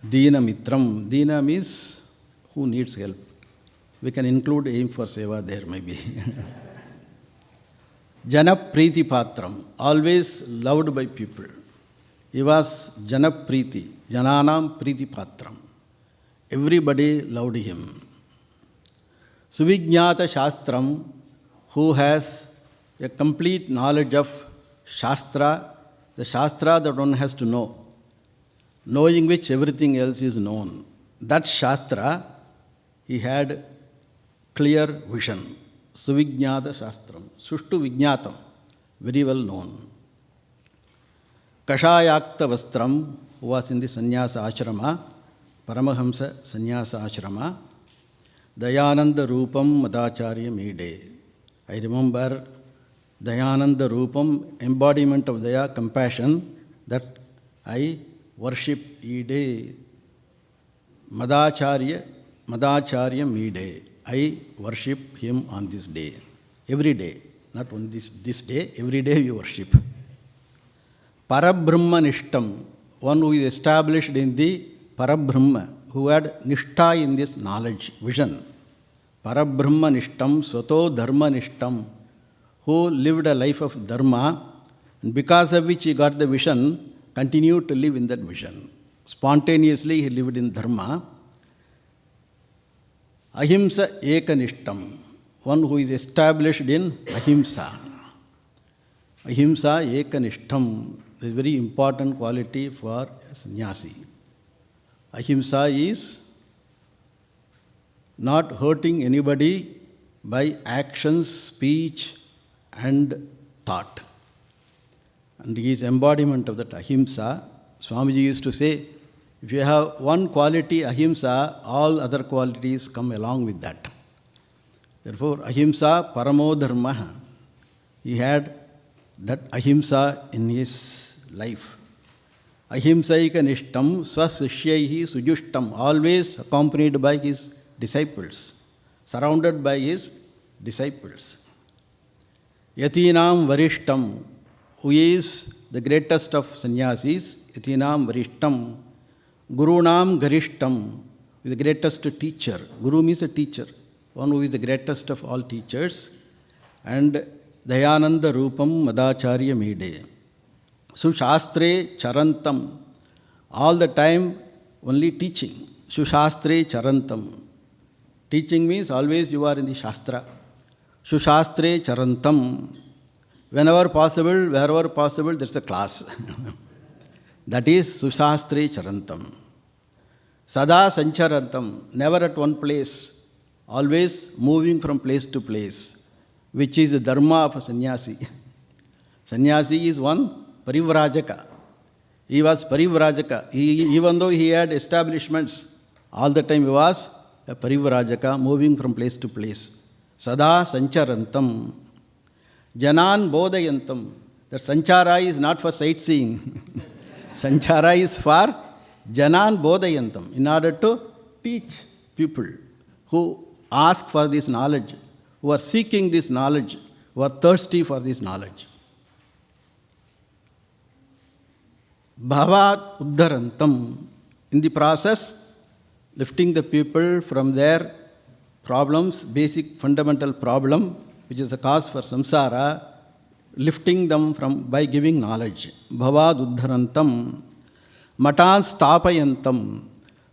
Dina Mitram. Dina means who needs help. We can include aim for seva there maybe. Jana Priti Patram. Always loved by people. He was Jana Priti. Jananam Priti Patram. Everybody loved him. Suvijñata Shastram. who has a complete knowledge of Shastra, the Shastra that one has to know, knowing which everything else is known. That Shastra, he had clear vision. Suvijñāta Shastram, Sushtu Vijñātam, very well known. Kashayakta Vastram, who was in the Sannyasa Ashrama, Paramahamsa Sannyasa Ashrama, Dayananda Rupam Madacharya Mede. I remember Dayananda Rupam, embodiment of Daya, compassion, that I worship Ede. Madacharya Mede. I worship him on this day. Every day. Not on this day, every day you worship. Parabrahma Nishtam, one who is established in the Parabrahma, who had Nishtha in this knowledge, vision. Parabrahma Nishtam, Swato Dharma Nishtam, who lived a life of Dharma, and because of which he got the vision, continued to live in that vision. Spontaneously he lived in Dharma. Ahimsa Ekanishtam, one who is established in Ahimsa. Ahimsa Ekanishtam is a very important quality for a sannyasi. Ahimsa is not hurting anybody by actions, speech and thought. And he is embodiment of that Ahimsa. Swamiji used to say, if you have one quality, Ahimsa, all other qualities come along with that. Therefore, Ahimsa Paramo Dharma. He had that Ahimsa in his life. Ahimsaika Nishtam Swasishyaihi Sujushtam, always accompanied by his disciples, surrounded by his disciples. Yatinam Varishtam, who is the greatest of sannyasis, Yatinam Varishtam, Gurunam Garishtam, is the greatest teacher. Guru means a teacher, one who is the greatest of all teachers. And Dayananda Rupam Madacharya Mede. Sushastre Charantam, all the time only teaching. Sushastre Charantam. Teaching means always you are in the Shastra. Sushastre Charantam. Whenever possible, wherever possible, there's a class. That is Sushastre Charantam. Sada Sancharantam, never at one place, always moving from place to place, which is the dharma of a sannyasi. Sannyasi is one Parivrajaka. He was Parivrajaka. Even though he had establishments, all the time he was a Parivrajaka, moving from place to place. Sada Sancharantam. Janan Bodayantam. The Sanchara is not for sightseeing. Sanchara is for Janan Bodayantam, in order to teach people who ask for this knowledge, who are seeking this knowledge, who are thirsty for this knowledge. Bhavat Uddharantam, in the process, lifting the people from their problems, basic fundamental problem, which is the cause for samsara, lifting them from by giving knowledge. Bhavad Uddharantam, Matan Stapayantam.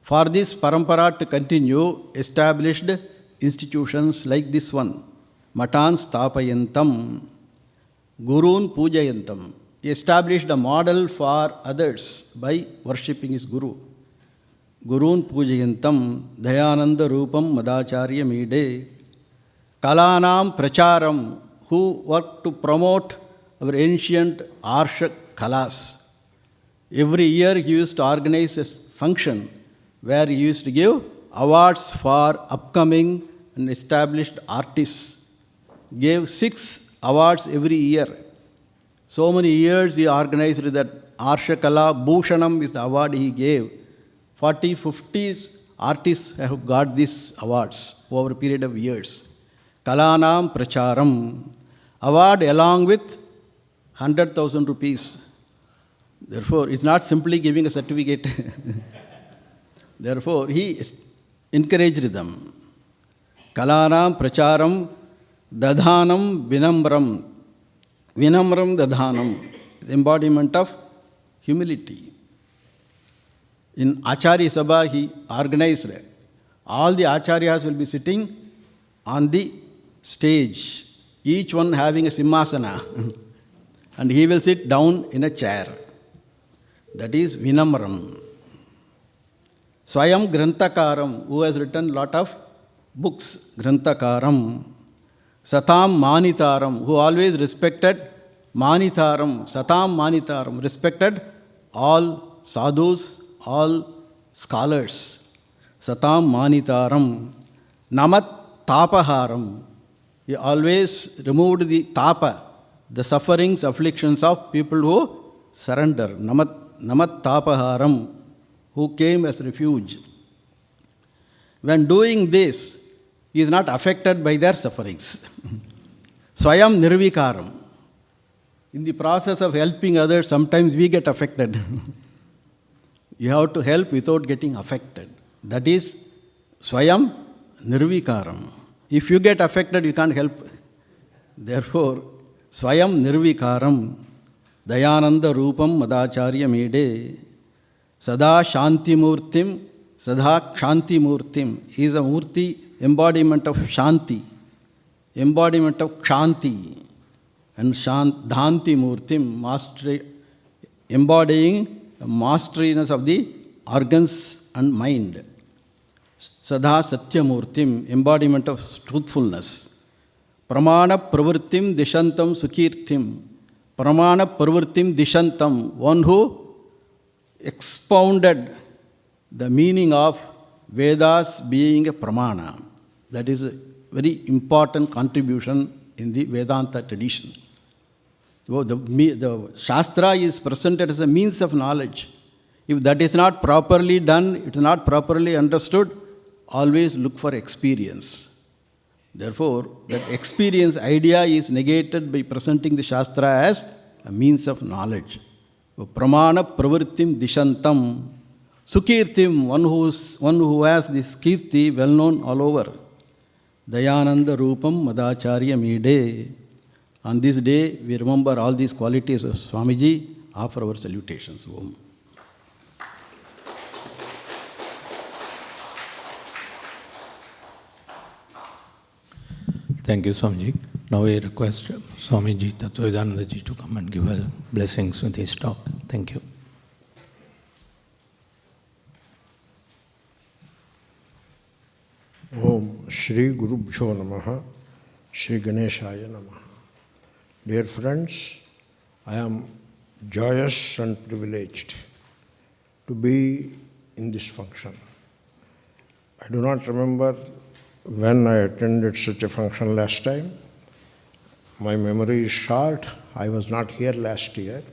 For this parampara to continue, established institutions like this one. Matan Stapayantam, Gurun Pujayantam. He established a model for others by worshipping his Guru. Gurun Pujayantam, Dayananda Rupam Madacharya Mede. Kalanam Pracharam, who worked to promote our ancient Arsha Kalas. Every year he used to organize a function where he used to give awards for upcoming and established artists. Gave 6 awards every year. So many years he organized that Arsha Kala Bhushanam is the award he gave. 40, 50 artists have got these awards over a period of years. Kalanam Pracharam, award along with 100,000 rupees. Therefore, it's not simply giving a certificate. Therefore, he encouraged them. Kalanam Pracharam Dadhanam Vinamram. Vinamram Dadhanam, the embodiment of humility. In Acharya Sabha, he organized all the Acharyas will be sitting on the stage each one having a simhasana, and he will sit down in a chair. That is Vinamram. Swayam Grantakaram, who has written lot of books, Grantakaram. Satam Manitaram, who always respected Manitaram, Satam Manitaram, respected all sadhus, all scholars. Satam Manitaram. Namat Tapaharam. He always removed the tapa, the sufferings, afflictions of people who surrender. Namat Tapaharam, who came as refuge. When doing this, he is not affected by their sufferings. Swayam Nirvikaram. In the process of helping others, sometimes we get affected. You have to help without getting affected. That is Swayam Nirvikaram. If you get affected, you can't help. Therefore, Swayam Nirvikaram, Dayananda Rupam Madacharya Mede, Sada Shanti Murtim, Sada Kshanti Murtim. He is a Murti, embodiment of Shanti, embodiment of Kshanti, and Dhanti Murtim, mastery, embodying the masteriness of the organs and mind. Sadha Satyamurtim, embodiment of truthfulness. Pramana Pravrittim Dishantam Sukirtim. Pramana Pravrittim Dishantam, one who expounded the meaning of Vedas being a pramana. That is a very important contribution in the Vedanta tradition. The Shastra is presented as a means of knowledge. If that is not properly done, it is not properly understood, always look for experience. Therefore, that experience idea is negated by presenting the Shastra as a means of knowledge. Pramana Pravrittim Dishantam. Sukirtim, one who has this kirti well known all over. Dayananda Rupam Madacharya Mede. On this day, we remember all these qualities of Swamiji, offer our salutations. Om. Thank you, Swamiji. Now we request Swamiji Tattvavedananda ji to come and give us blessings with his talk. Thank you. Om Shri Gurubhyo Namaha, Shri Ganeshaya Namaha. Dear friends, I am joyous and privileged to be in this function. I do not remember when I attended such a function last time. My memory is short. I was not here last year.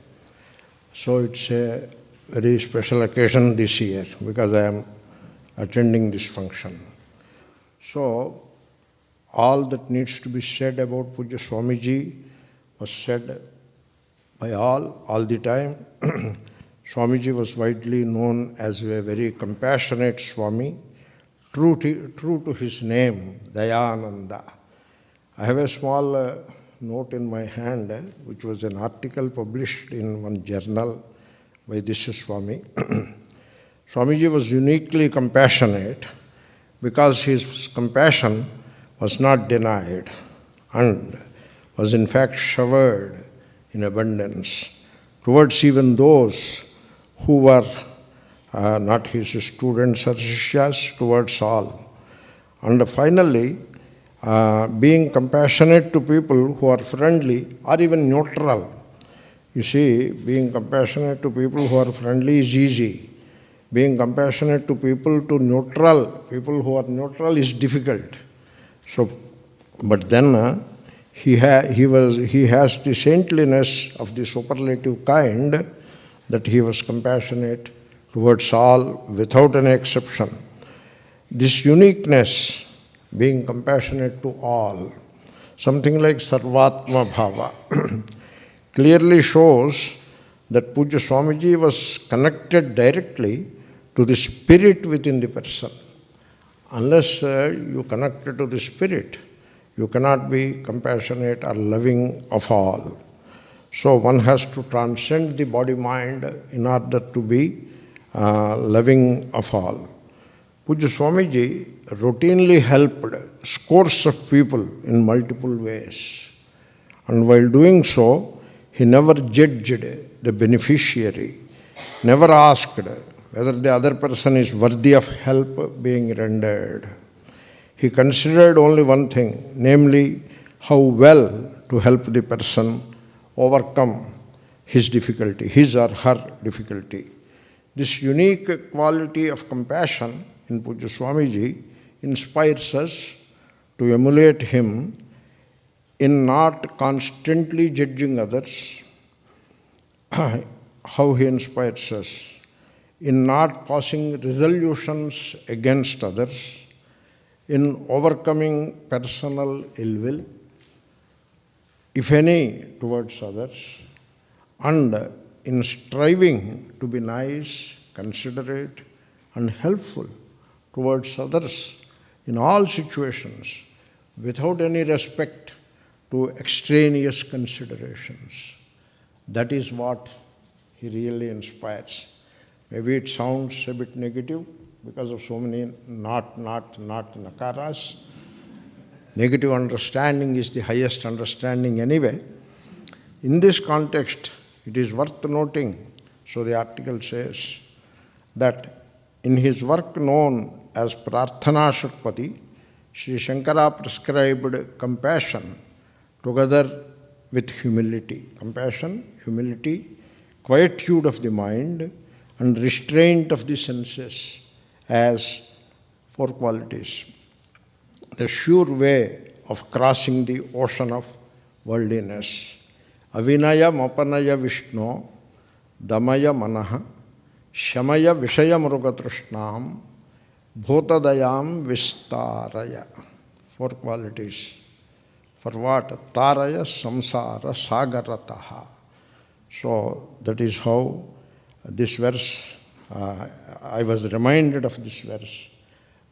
So it's a very special occasion this year because I am attending this function. So, all that needs to be said about Pujya Swamiji was said by all the time. Swamiji was widely known as a very compassionate Swami, true to his name, Dayananda. I have a small note in my hand, which was an article published in one journal by this Swami. Swamiji was uniquely compassionate, because his compassion was not denied and was in fact showered in abundance towards even those who were not his students or shishyas, towards all. And finally, being compassionate to people who are friendly or even neutral. You see, being compassionate to people who are friendly is easy. Being compassionate to people who are neutral is difficult. So, but then he has the saintliness of the superlative kind, that he was compassionate towards all without any exception. This uniqueness, being compassionate to all, something like Sarvatma Bhava, clearly shows that Pujya Swamiji was connected directly to the spirit within the person. Unless you connect to the spirit, you cannot be compassionate or loving of all. So one has to transcend the body-mind in order to be loving of all. Pujya Swamiji routinely helped scores of people in multiple ways. And while doing so, he never judged the beneficiary, never asked whether the other person is worthy of help being rendered. He considered only one thing, namely how well to help the person overcome his difficulty, his or her difficulty. This unique quality of compassion in Pujya Swamiji inspires us to emulate him in not constantly judging others, how he inspires us, in not passing resolutions against others, in overcoming personal ill will, if any, towards others, and in striving to be nice, considerate, and helpful towards others in all situations without any respect to extraneous considerations. That is what he really inspires. Maybe it sounds a bit negative because of so many not, nakaras. Negative understanding is the highest understanding anyway. In this context, it is worth noting, so the article says, that in his work known as Prarthana Shakpati, Sri Shankara prescribed compassion together with humility. Compassion, humility, quietude of the mind, and restraint of the senses as 4 qualities. The sure way of crossing the ocean of worldliness. Avinaya mapanaya Vishnu, damaya manaha, shamaya vishaya murugatrishnam, bhotadayam vistaraya. 4 qualities. For what? Taraya samsara sagarataha. So that is how this verse, I was reminded of this verse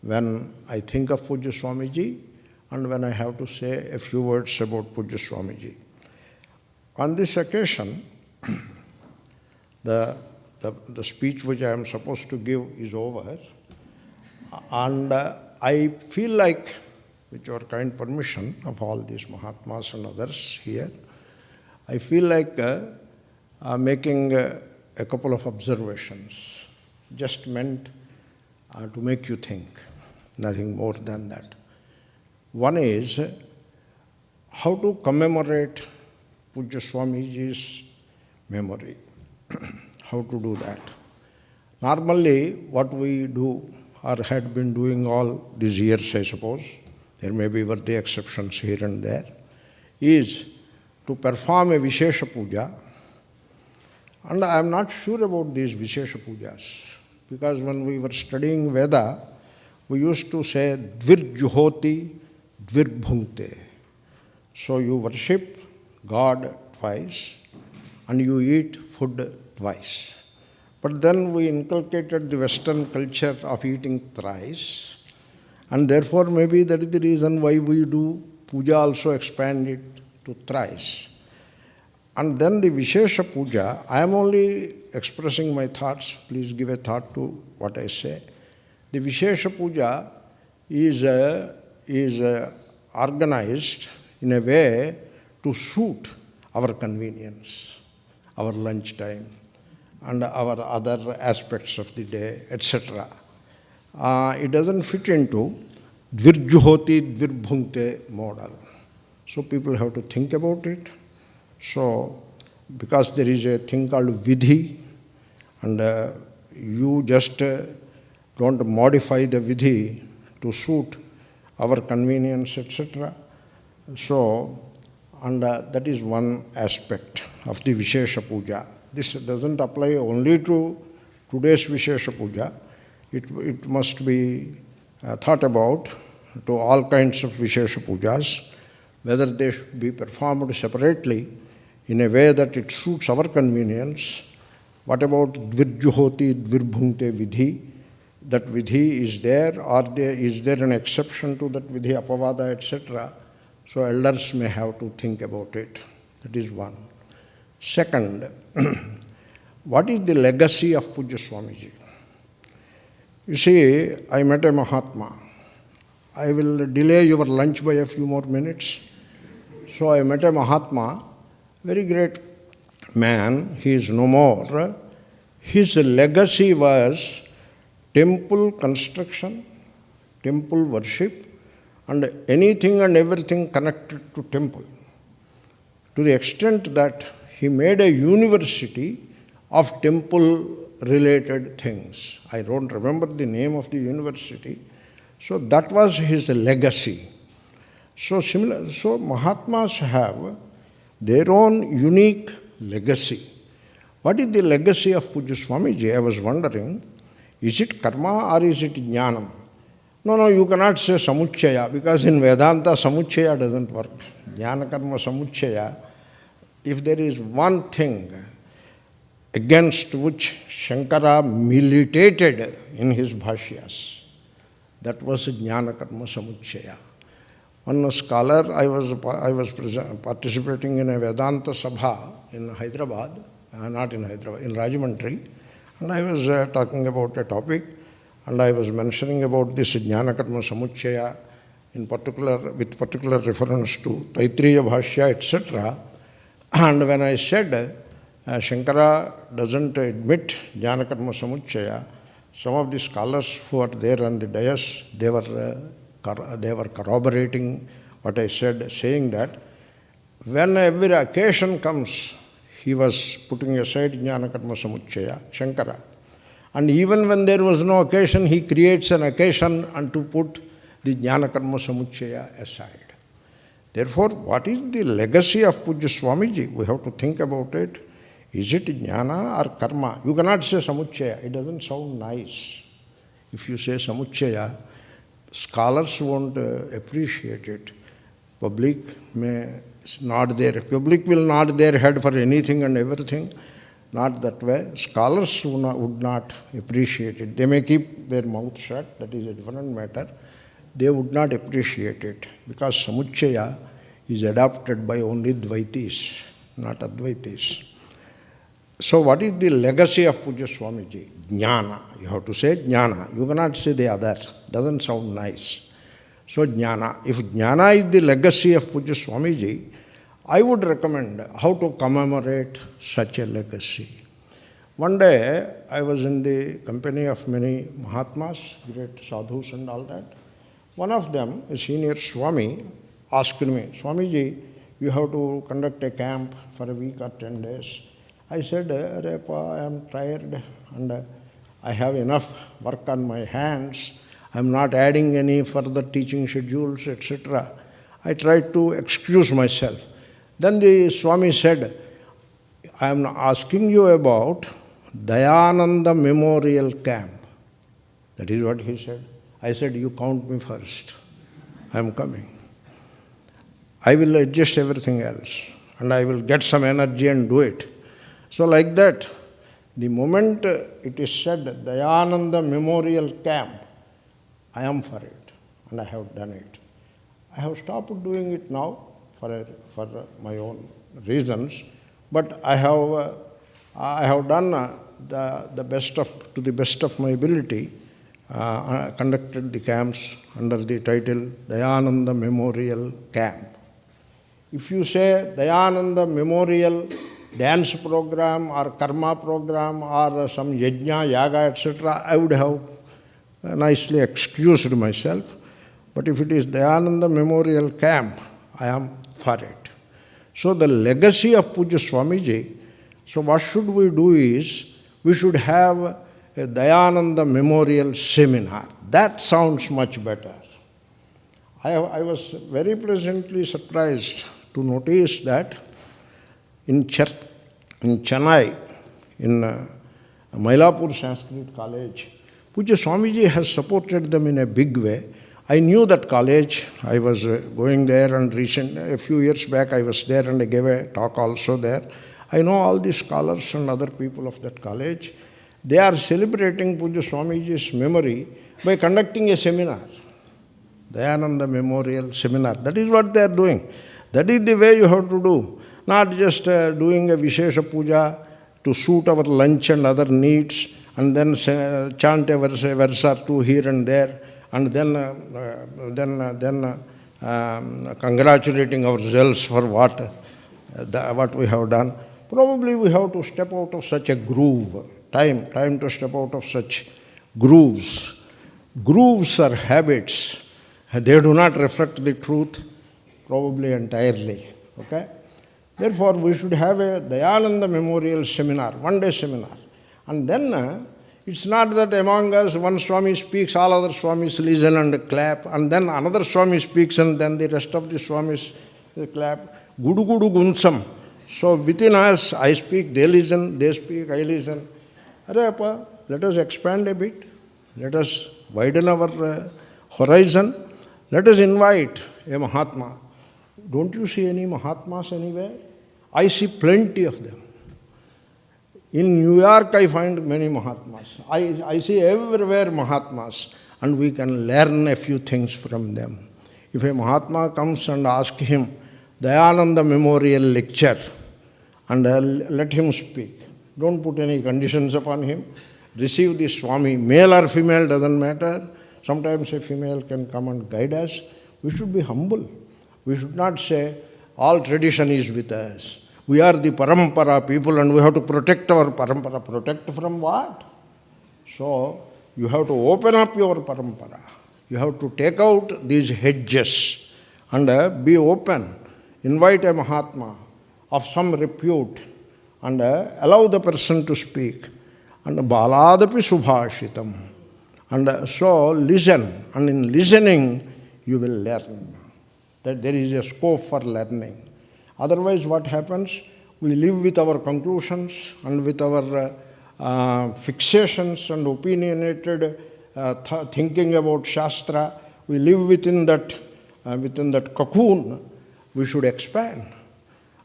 when I think of Pujya Swamiji and when I have to say a few words about Pujya Swamiji. On this occasion, the speech which I am supposed to give is over, and I feel like, with your kind permission of all these Mahatmas and others here, I feel like making a couple of observations, just meant to make you think, nothing more than that. One is how to commemorate Pujya Swamiji's memory. How to do that? Normally, what we do, or had been doing all these years, I suppose, there may be worthy exceptions here and there, is to perform a Vishesha Puja. And I am not sure about these Vishesha Pujas, because when we were studying Veda, we used to say Dvirjuhoti, Dvirbhunkte. So you worship God twice and you eat food twice. But then we inculcated the Western culture of eating thrice, and therefore maybe that is the reason why we do puja also expand it to thrice. And then the Vishesha Puja, I am only expressing my thoughts, please give a thought to what I say. The Vishesha Puja is organized in a way to suit our convenience, our lunch time, and our other aspects of the day, etc. It doesn't fit into Dvirjuhoti, Dvirbhunkte model. So people have to think about it. So, because there is a thing called Vidhi, and you just don't modify the Vidhi to suit our convenience, etc. So, and that is one aspect of the Vishesha Puja. This doesn't apply only to today's Vishesha Puja. It must be thought about to all kinds of Vishesha Pujas, whether they should be performed separately in a way that it suits our convenience. What about Dvirjuhoti, Dvirbhunkte Vidhi? That Vidhi is there, or is there an exception to that Vidhi, Apavada, etc.? So elders may have to think about it. That is one. Second, what is the legacy of Pujya Swamiji? You see, I met a Mahatma. I will delay your lunch by a few more minutes. So I met a Mahatma, very great man. He is no more. His legacy was temple construction, temple worship, and anything and everything connected to temple. To the extent that he made a university of temple-related things. I don't remember the name of the university. So that was his legacy. So Mahatmas have their own unique legacy. What is the legacy of Pujya Swamiji? I was wondering, is it karma or is it jnanam? No, you cannot say samuchaya, because in Vedanta samuchaya doesn't work. Jnana karma samuchaya. If there is one thing against which Shankara militated in his bhashyas, that was jnana karma samuchaya. One scholar, I was participating in a Vedanta Sabha in Hyderabad, not in Hyderabad, in Rajahmundry, and I was talking about a topic, and I was mentioning about this jnana karma samuchaya, in particular, with particular reference to Taittiriya Bhashya, etc. And when I said Shankara doesn't admit jnana karma samuchaya, some of the scholars who are there on the dais, they were corroborating what I said, saying that when every occasion comes, he was putting aside jnana karma samuchaya, Shankara. And even when there was no occasion, he creates an occasion and to put the jnana karma samuchaya aside. Therefore, what is the legacy of Pujya Swamiji? We have to think about it. Is it jnana or karma? You cannot say samuchaya. It doesn't sound nice. If you say samuchaya, scholars won't appreciate it. Public may nod public will nod their head for anything and everything. Not that way. Scholars would not appreciate it. They may keep their mouth shut. That is a different matter. They would not appreciate it, because samuchaya is adopted by only Dvaitis, not Advaitis. So what is the legacy of Pujya Swamiji? Jnana. You have to say jnana. You cannot say the other. Doesn't sound nice. So jnana. If jnana is the legacy of Pujya Swamiji, I would recommend how to commemorate such a legacy. One day, I was in the company of many Mahatmas, great sadhus and all that. One of them, a senior Swami, asked me, Swamiji, you have to conduct a camp for a week or 10 days. I said, Arepa, I am tired and I have enough work on my hands. I am not adding any further teaching schedules, etc. I tried to excuse myself. Then the Swami said, I am asking you about Dayananda Memorial Camp. That is what he said. I said, you count me first. I am coming. I will adjust everything else and I will get some energy and do it. So like that, the moment it is said Dayananda Memorial Camp, I am for it and I have done it. I have stopped doing it now for my own reasons, but I have done to the best of my ability, conducted the camps under the title Dayananda Memorial Camp. If you say Dayananda Memorial dance program or karma program or some yajna, yaga, etc., I would have nicely excused myself. But if it is Dayananda Memorial Camp, I am for it. So the legacy of Pujya Swamiji, so what should we do is, we should have a Dayananda Memorial Seminar. That sounds much better. I was very pleasantly surprised to notice that in Chennai, in Mylapore Sanskrit College, Pujya Swamiji has supported them in a big way. I knew that college. I was going there, and a few years back I was there and I gave a talk also there. I know all the scholars and other people of that college. They are celebrating Pujya Swamiji's memory by conducting a seminar, Dayananda Memorial Seminar. That is what they are doing. That is the way you have to do. Not just doing a Vishesha Puja to suit our lunch and other needs, and then chant a verse or two here and there, and then congratulating ourselves for what we have done. Probably we have to step out of such a groove. Time to step out of such grooves. Grooves are habits. They do not reflect the truth, probably entirely. Okay? Therefore, we should have a Dayananda Memorial Seminar, one-day seminar. And then it's not that among us one Swami speaks, all other Swamis listen and clap, and then another Swami speaks and then the rest of the Swamis clap. Gudu gudu gunsam. So within us, I speak, they listen, they speak, I listen. Areyappa, let us expand a bit. Let us widen our horizon. Let us invite a Mahatma. Don't you see any Mahatmas anywhere? I see plenty of them. In New York, I find many Mahatmas. I see everywhere Mahatmas, and we can learn a few things from them. If a Mahatma comes and asks him Dayananda Memorial Lecture, and let him speak. Don't put any conditions upon him. Receive the Swami, male or female, doesn't matter. Sometimes a female can come and guide us. We should be humble. We should not say, all tradition is with us. We are the parampara people and we have to protect our parampara. Protect from what? So, you have to open up your parampara. You have to take out these hedges and be open. Invite a Mahatma of some repute and allow the person to speak. And baladapi subhashitam. And so listen, and in listening you will learn. That there is a scope for learning. Otherwise what happens? We live with our conclusions and with our fixations and opinionated thinking about Shastra. We live within that cocoon. We should expand.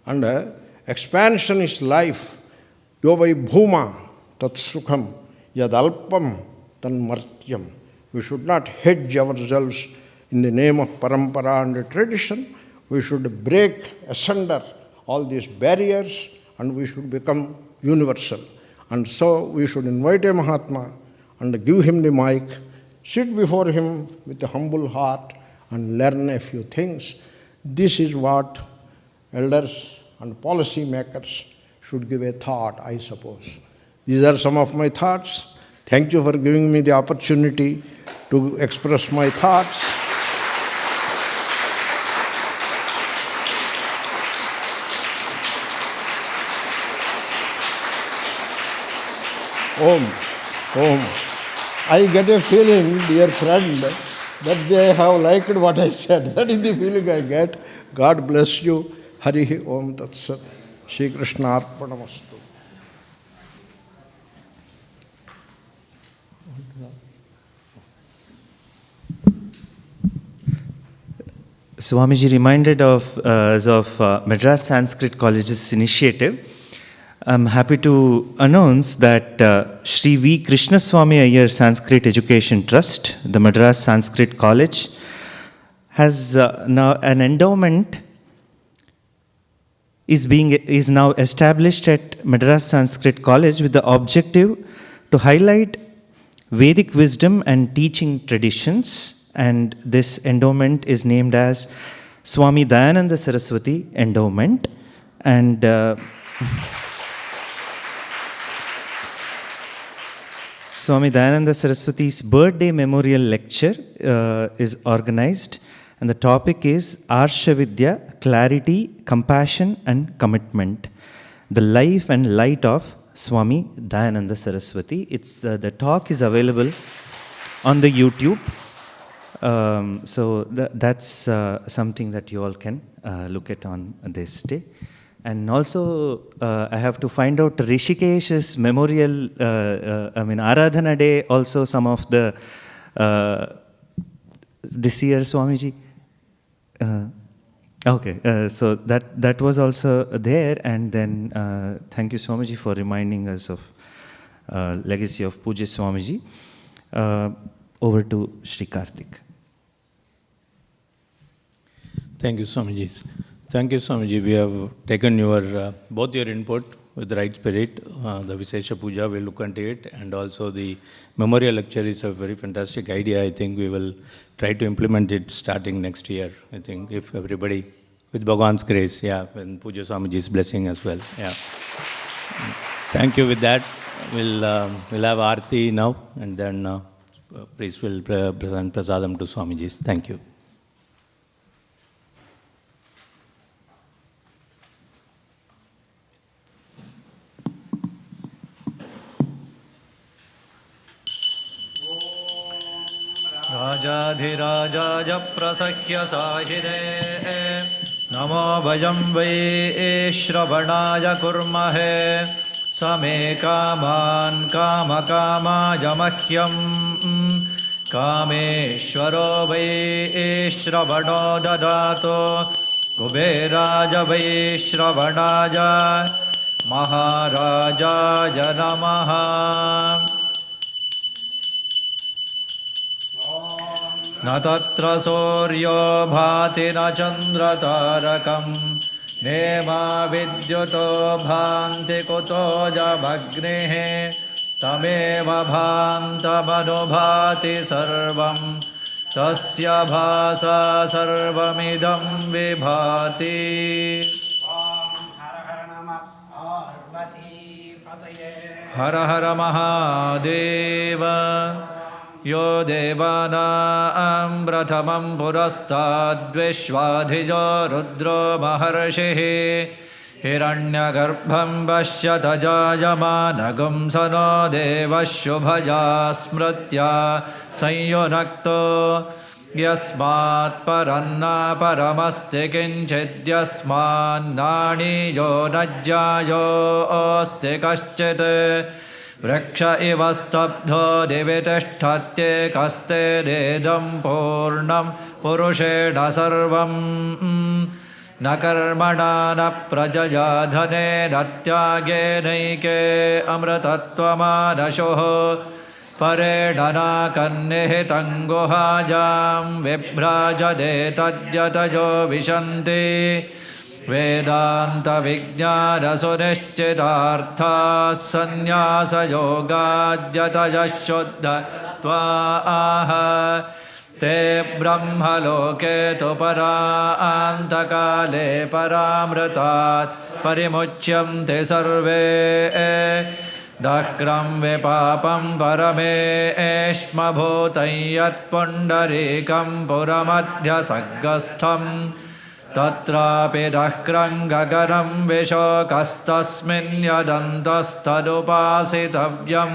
And expansion is life. Yovai bhuma tat sukham yadalpam tan martyam. We should not hedge ourselves in the name of parampara and tradition. We should break asunder all these barriers and we should become universal. And so we should invite a Mahatma and give him the mic, sit before him with a humble heart and learn a few things. This is what elders and policy makers should give a thought, I suppose. These are some of my thoughts. Thank you for giving me the opportunity to express my thoughts. Om. I get a feeling, dear friend, that they have liked what I said. That is the feeling I get. God bless you. Hari Om Tat Sat. Shri Krishna Arpanamastu. Swamiji reminded us of Madras Sanskrit College's initiative. I'm happy to announce that Sri V. Krishnaswamy Iyer Sanskrit Education Trust, the Madras Sanskrit College, has now an endowment is now established at Madras Sanskrit College with the objective to highlight Vedic wisdom and teaching traditions, and this endowment is named as Swami Dayananda Saraswati Endowment. And Swami Dayananda Saraswati's birthday memorial lecture is organized, and the topic is Arsha Vidya, Clarity, Compassion and Commitment, the life and light of Swami Dayananda Saraswati. The talk is available on the YouTube. So that's something that you all can look at on this day. And also, I have to find out Rishikesh's memorial, Aradhana Day, also some of the, this year, Swamiji. Okay, so that was also there, and then thank you, Swamiji, for reminding us of legacy of Puja Swamiji. Over to Shri Karthik. Thank you, Swamiji. Thank you, Swamiji. We have taken your both your input with the right spirit. The Vishesha Puja, we'll look into it, and also the memorial lecture is a very fantastic idea. I think we will try to implement it starting next year. I think if everybody, with Bhagwan's grace, and Puja Swamiji's blessing as well. Thank you. With that, we'll have Aarti now, and then priest will present Prasadam to Swamiji's. Thank you. राजाधिराजाय प्रसह्य साहिरे नमो वयं वै श्रवणाय कुर्महे समे कामान् कामकामाय मह्यं कामेश्वरो वै श्रवणो ददातु कुबेराय वै श्रवणाय महाराजाय नमः न तत्र सूर्यो भाति न चन्द्रतारकं नेमा विद्युतो भान्ति कुतो जमग्निः तमेव भान्तमनुभाति सर्वं तस्य भासा सर्वमिदं विभाति हर हर महादेव यो देवानां प्रथमं पुरस्ताद्विश्वाधिजो रुद्रो महर्षिः हिरण्यगर्भं पश्यत जायमानगं स नो देवः शुभजा स्मृत्या संयुनक्तो यस्मात् परन्ना परमस्ति किञ्चिद्यस्मान्नाणीयो न ज्यायोऽस्ति कश्चित् वृक्ष इव स्तब्धो दिवि तिष्ठत्येकस्तेनेदं पूर्णं पुरुषेण सर्वं न कर्मणा न प्रजया धनेन त्यागेनैके अमृतत्वमानशुः परेण नाकन्निहितं गुहायां विभ्राजते तद्यतयो विशन्ति वेदान्तविज्ञानसुनिश्चितार्थाः सन्न्यासयोगाद्यतयः शुद्धत्वाः ते ब्रह्मलोके तु परान्तकाले परामृतात् परिमुच्यन्ते सर्वे दक्रं विपापं परमेष्मभूतं यत्पुण्डरीकं पुरमध्यसग्गस्थम् तत्रापि दक्रं गगनं विशोकस्तस्मिन् यदन्तस्तदुपासितव्यं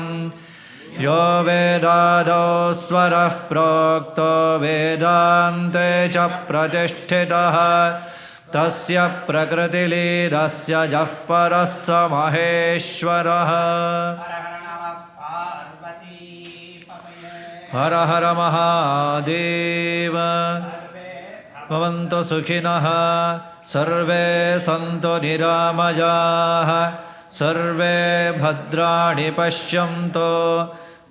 यो वेदादौ स्वरः प्रोक्तो वेदान्ते च प्रतिष्ठितः तस्य प्रकृतिलीनस्य जः परः स महेश्वरः हर हर महादेव भवन्तु सुखिनः सर्वे सन्तु निरामयाः सर्वे भद्राणि पश्यन्तु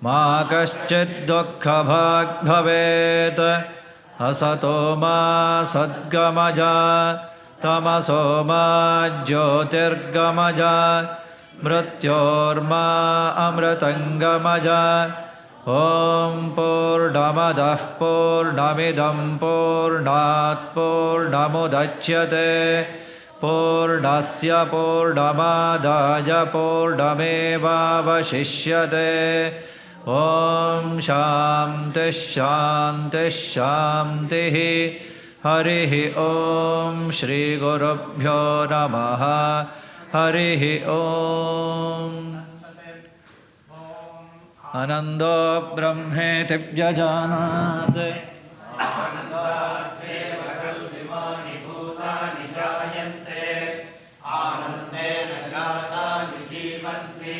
मा कश्चित् दुःखभाग् भवेत् असतो मा सद्गमय तमसो मा ज्योतिर्गमय मृत्योर्मा अमृतङ्गमय ॐ पूर्णमदः पूर्णमिदं पूर्णात् पूर्णमुदच्यते पूर्णस्य पूर्णमादाय पूर्णमेवावशिष्यते ॐ शान्तिः शान्तिः शान्तिः हरिः ॐ श्रीगुरुभ्यो नमः हरिः ॐ आनन्दो ब्रह्मेति व्यजानात् आनन्देन जातानि जीवन्ति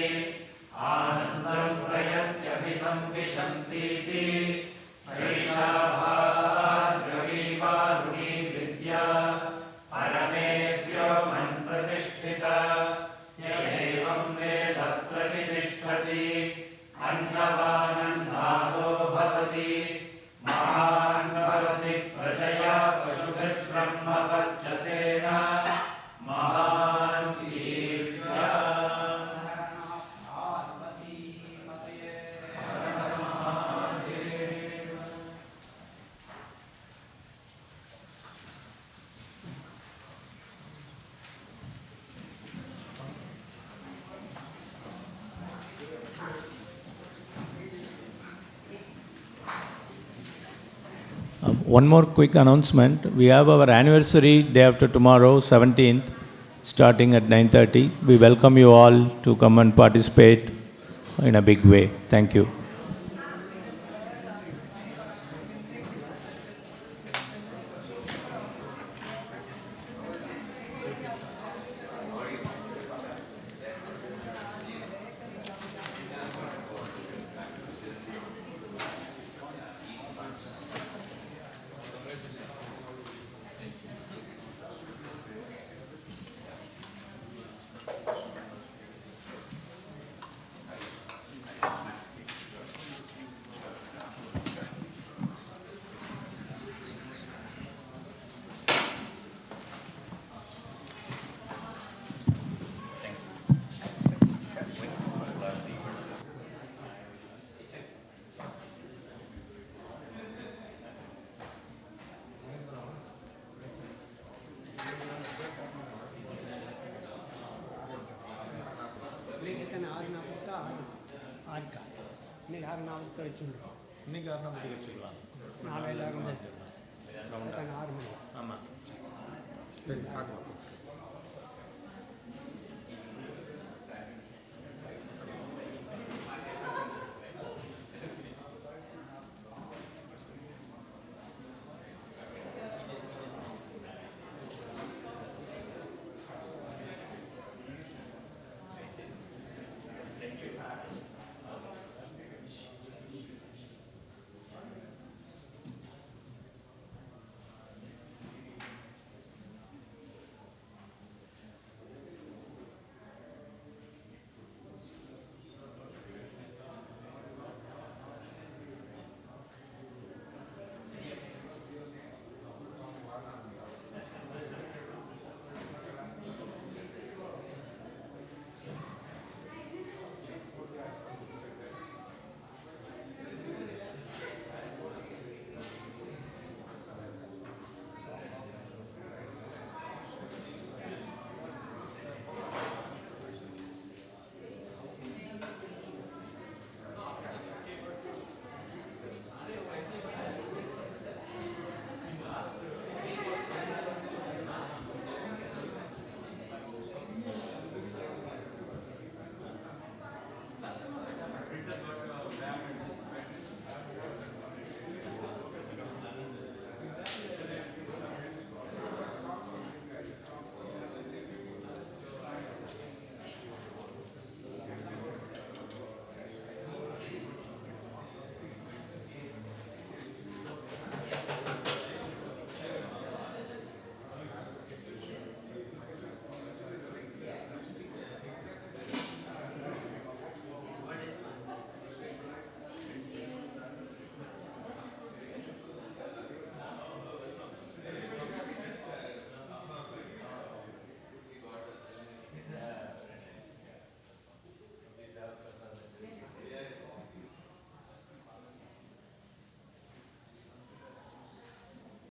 आनन्दं प्रयत्यभिसंविशन्तीति सैषा भागवीवारुणी विद्या परमेभ्यो मन्प्रतिष्ठिता य एवं वेद प्रतिष्ठति अन्नवानन्नादो भवति महान् भवति प्रजया पशुभिर्ब्रह्मवर्चसेन महान् कीर्त्या One more quick announcement. We have our anniversary day after tomorrow, 17th, starting at 9:30. We welcome you all to come and participate in a big way. Thank you.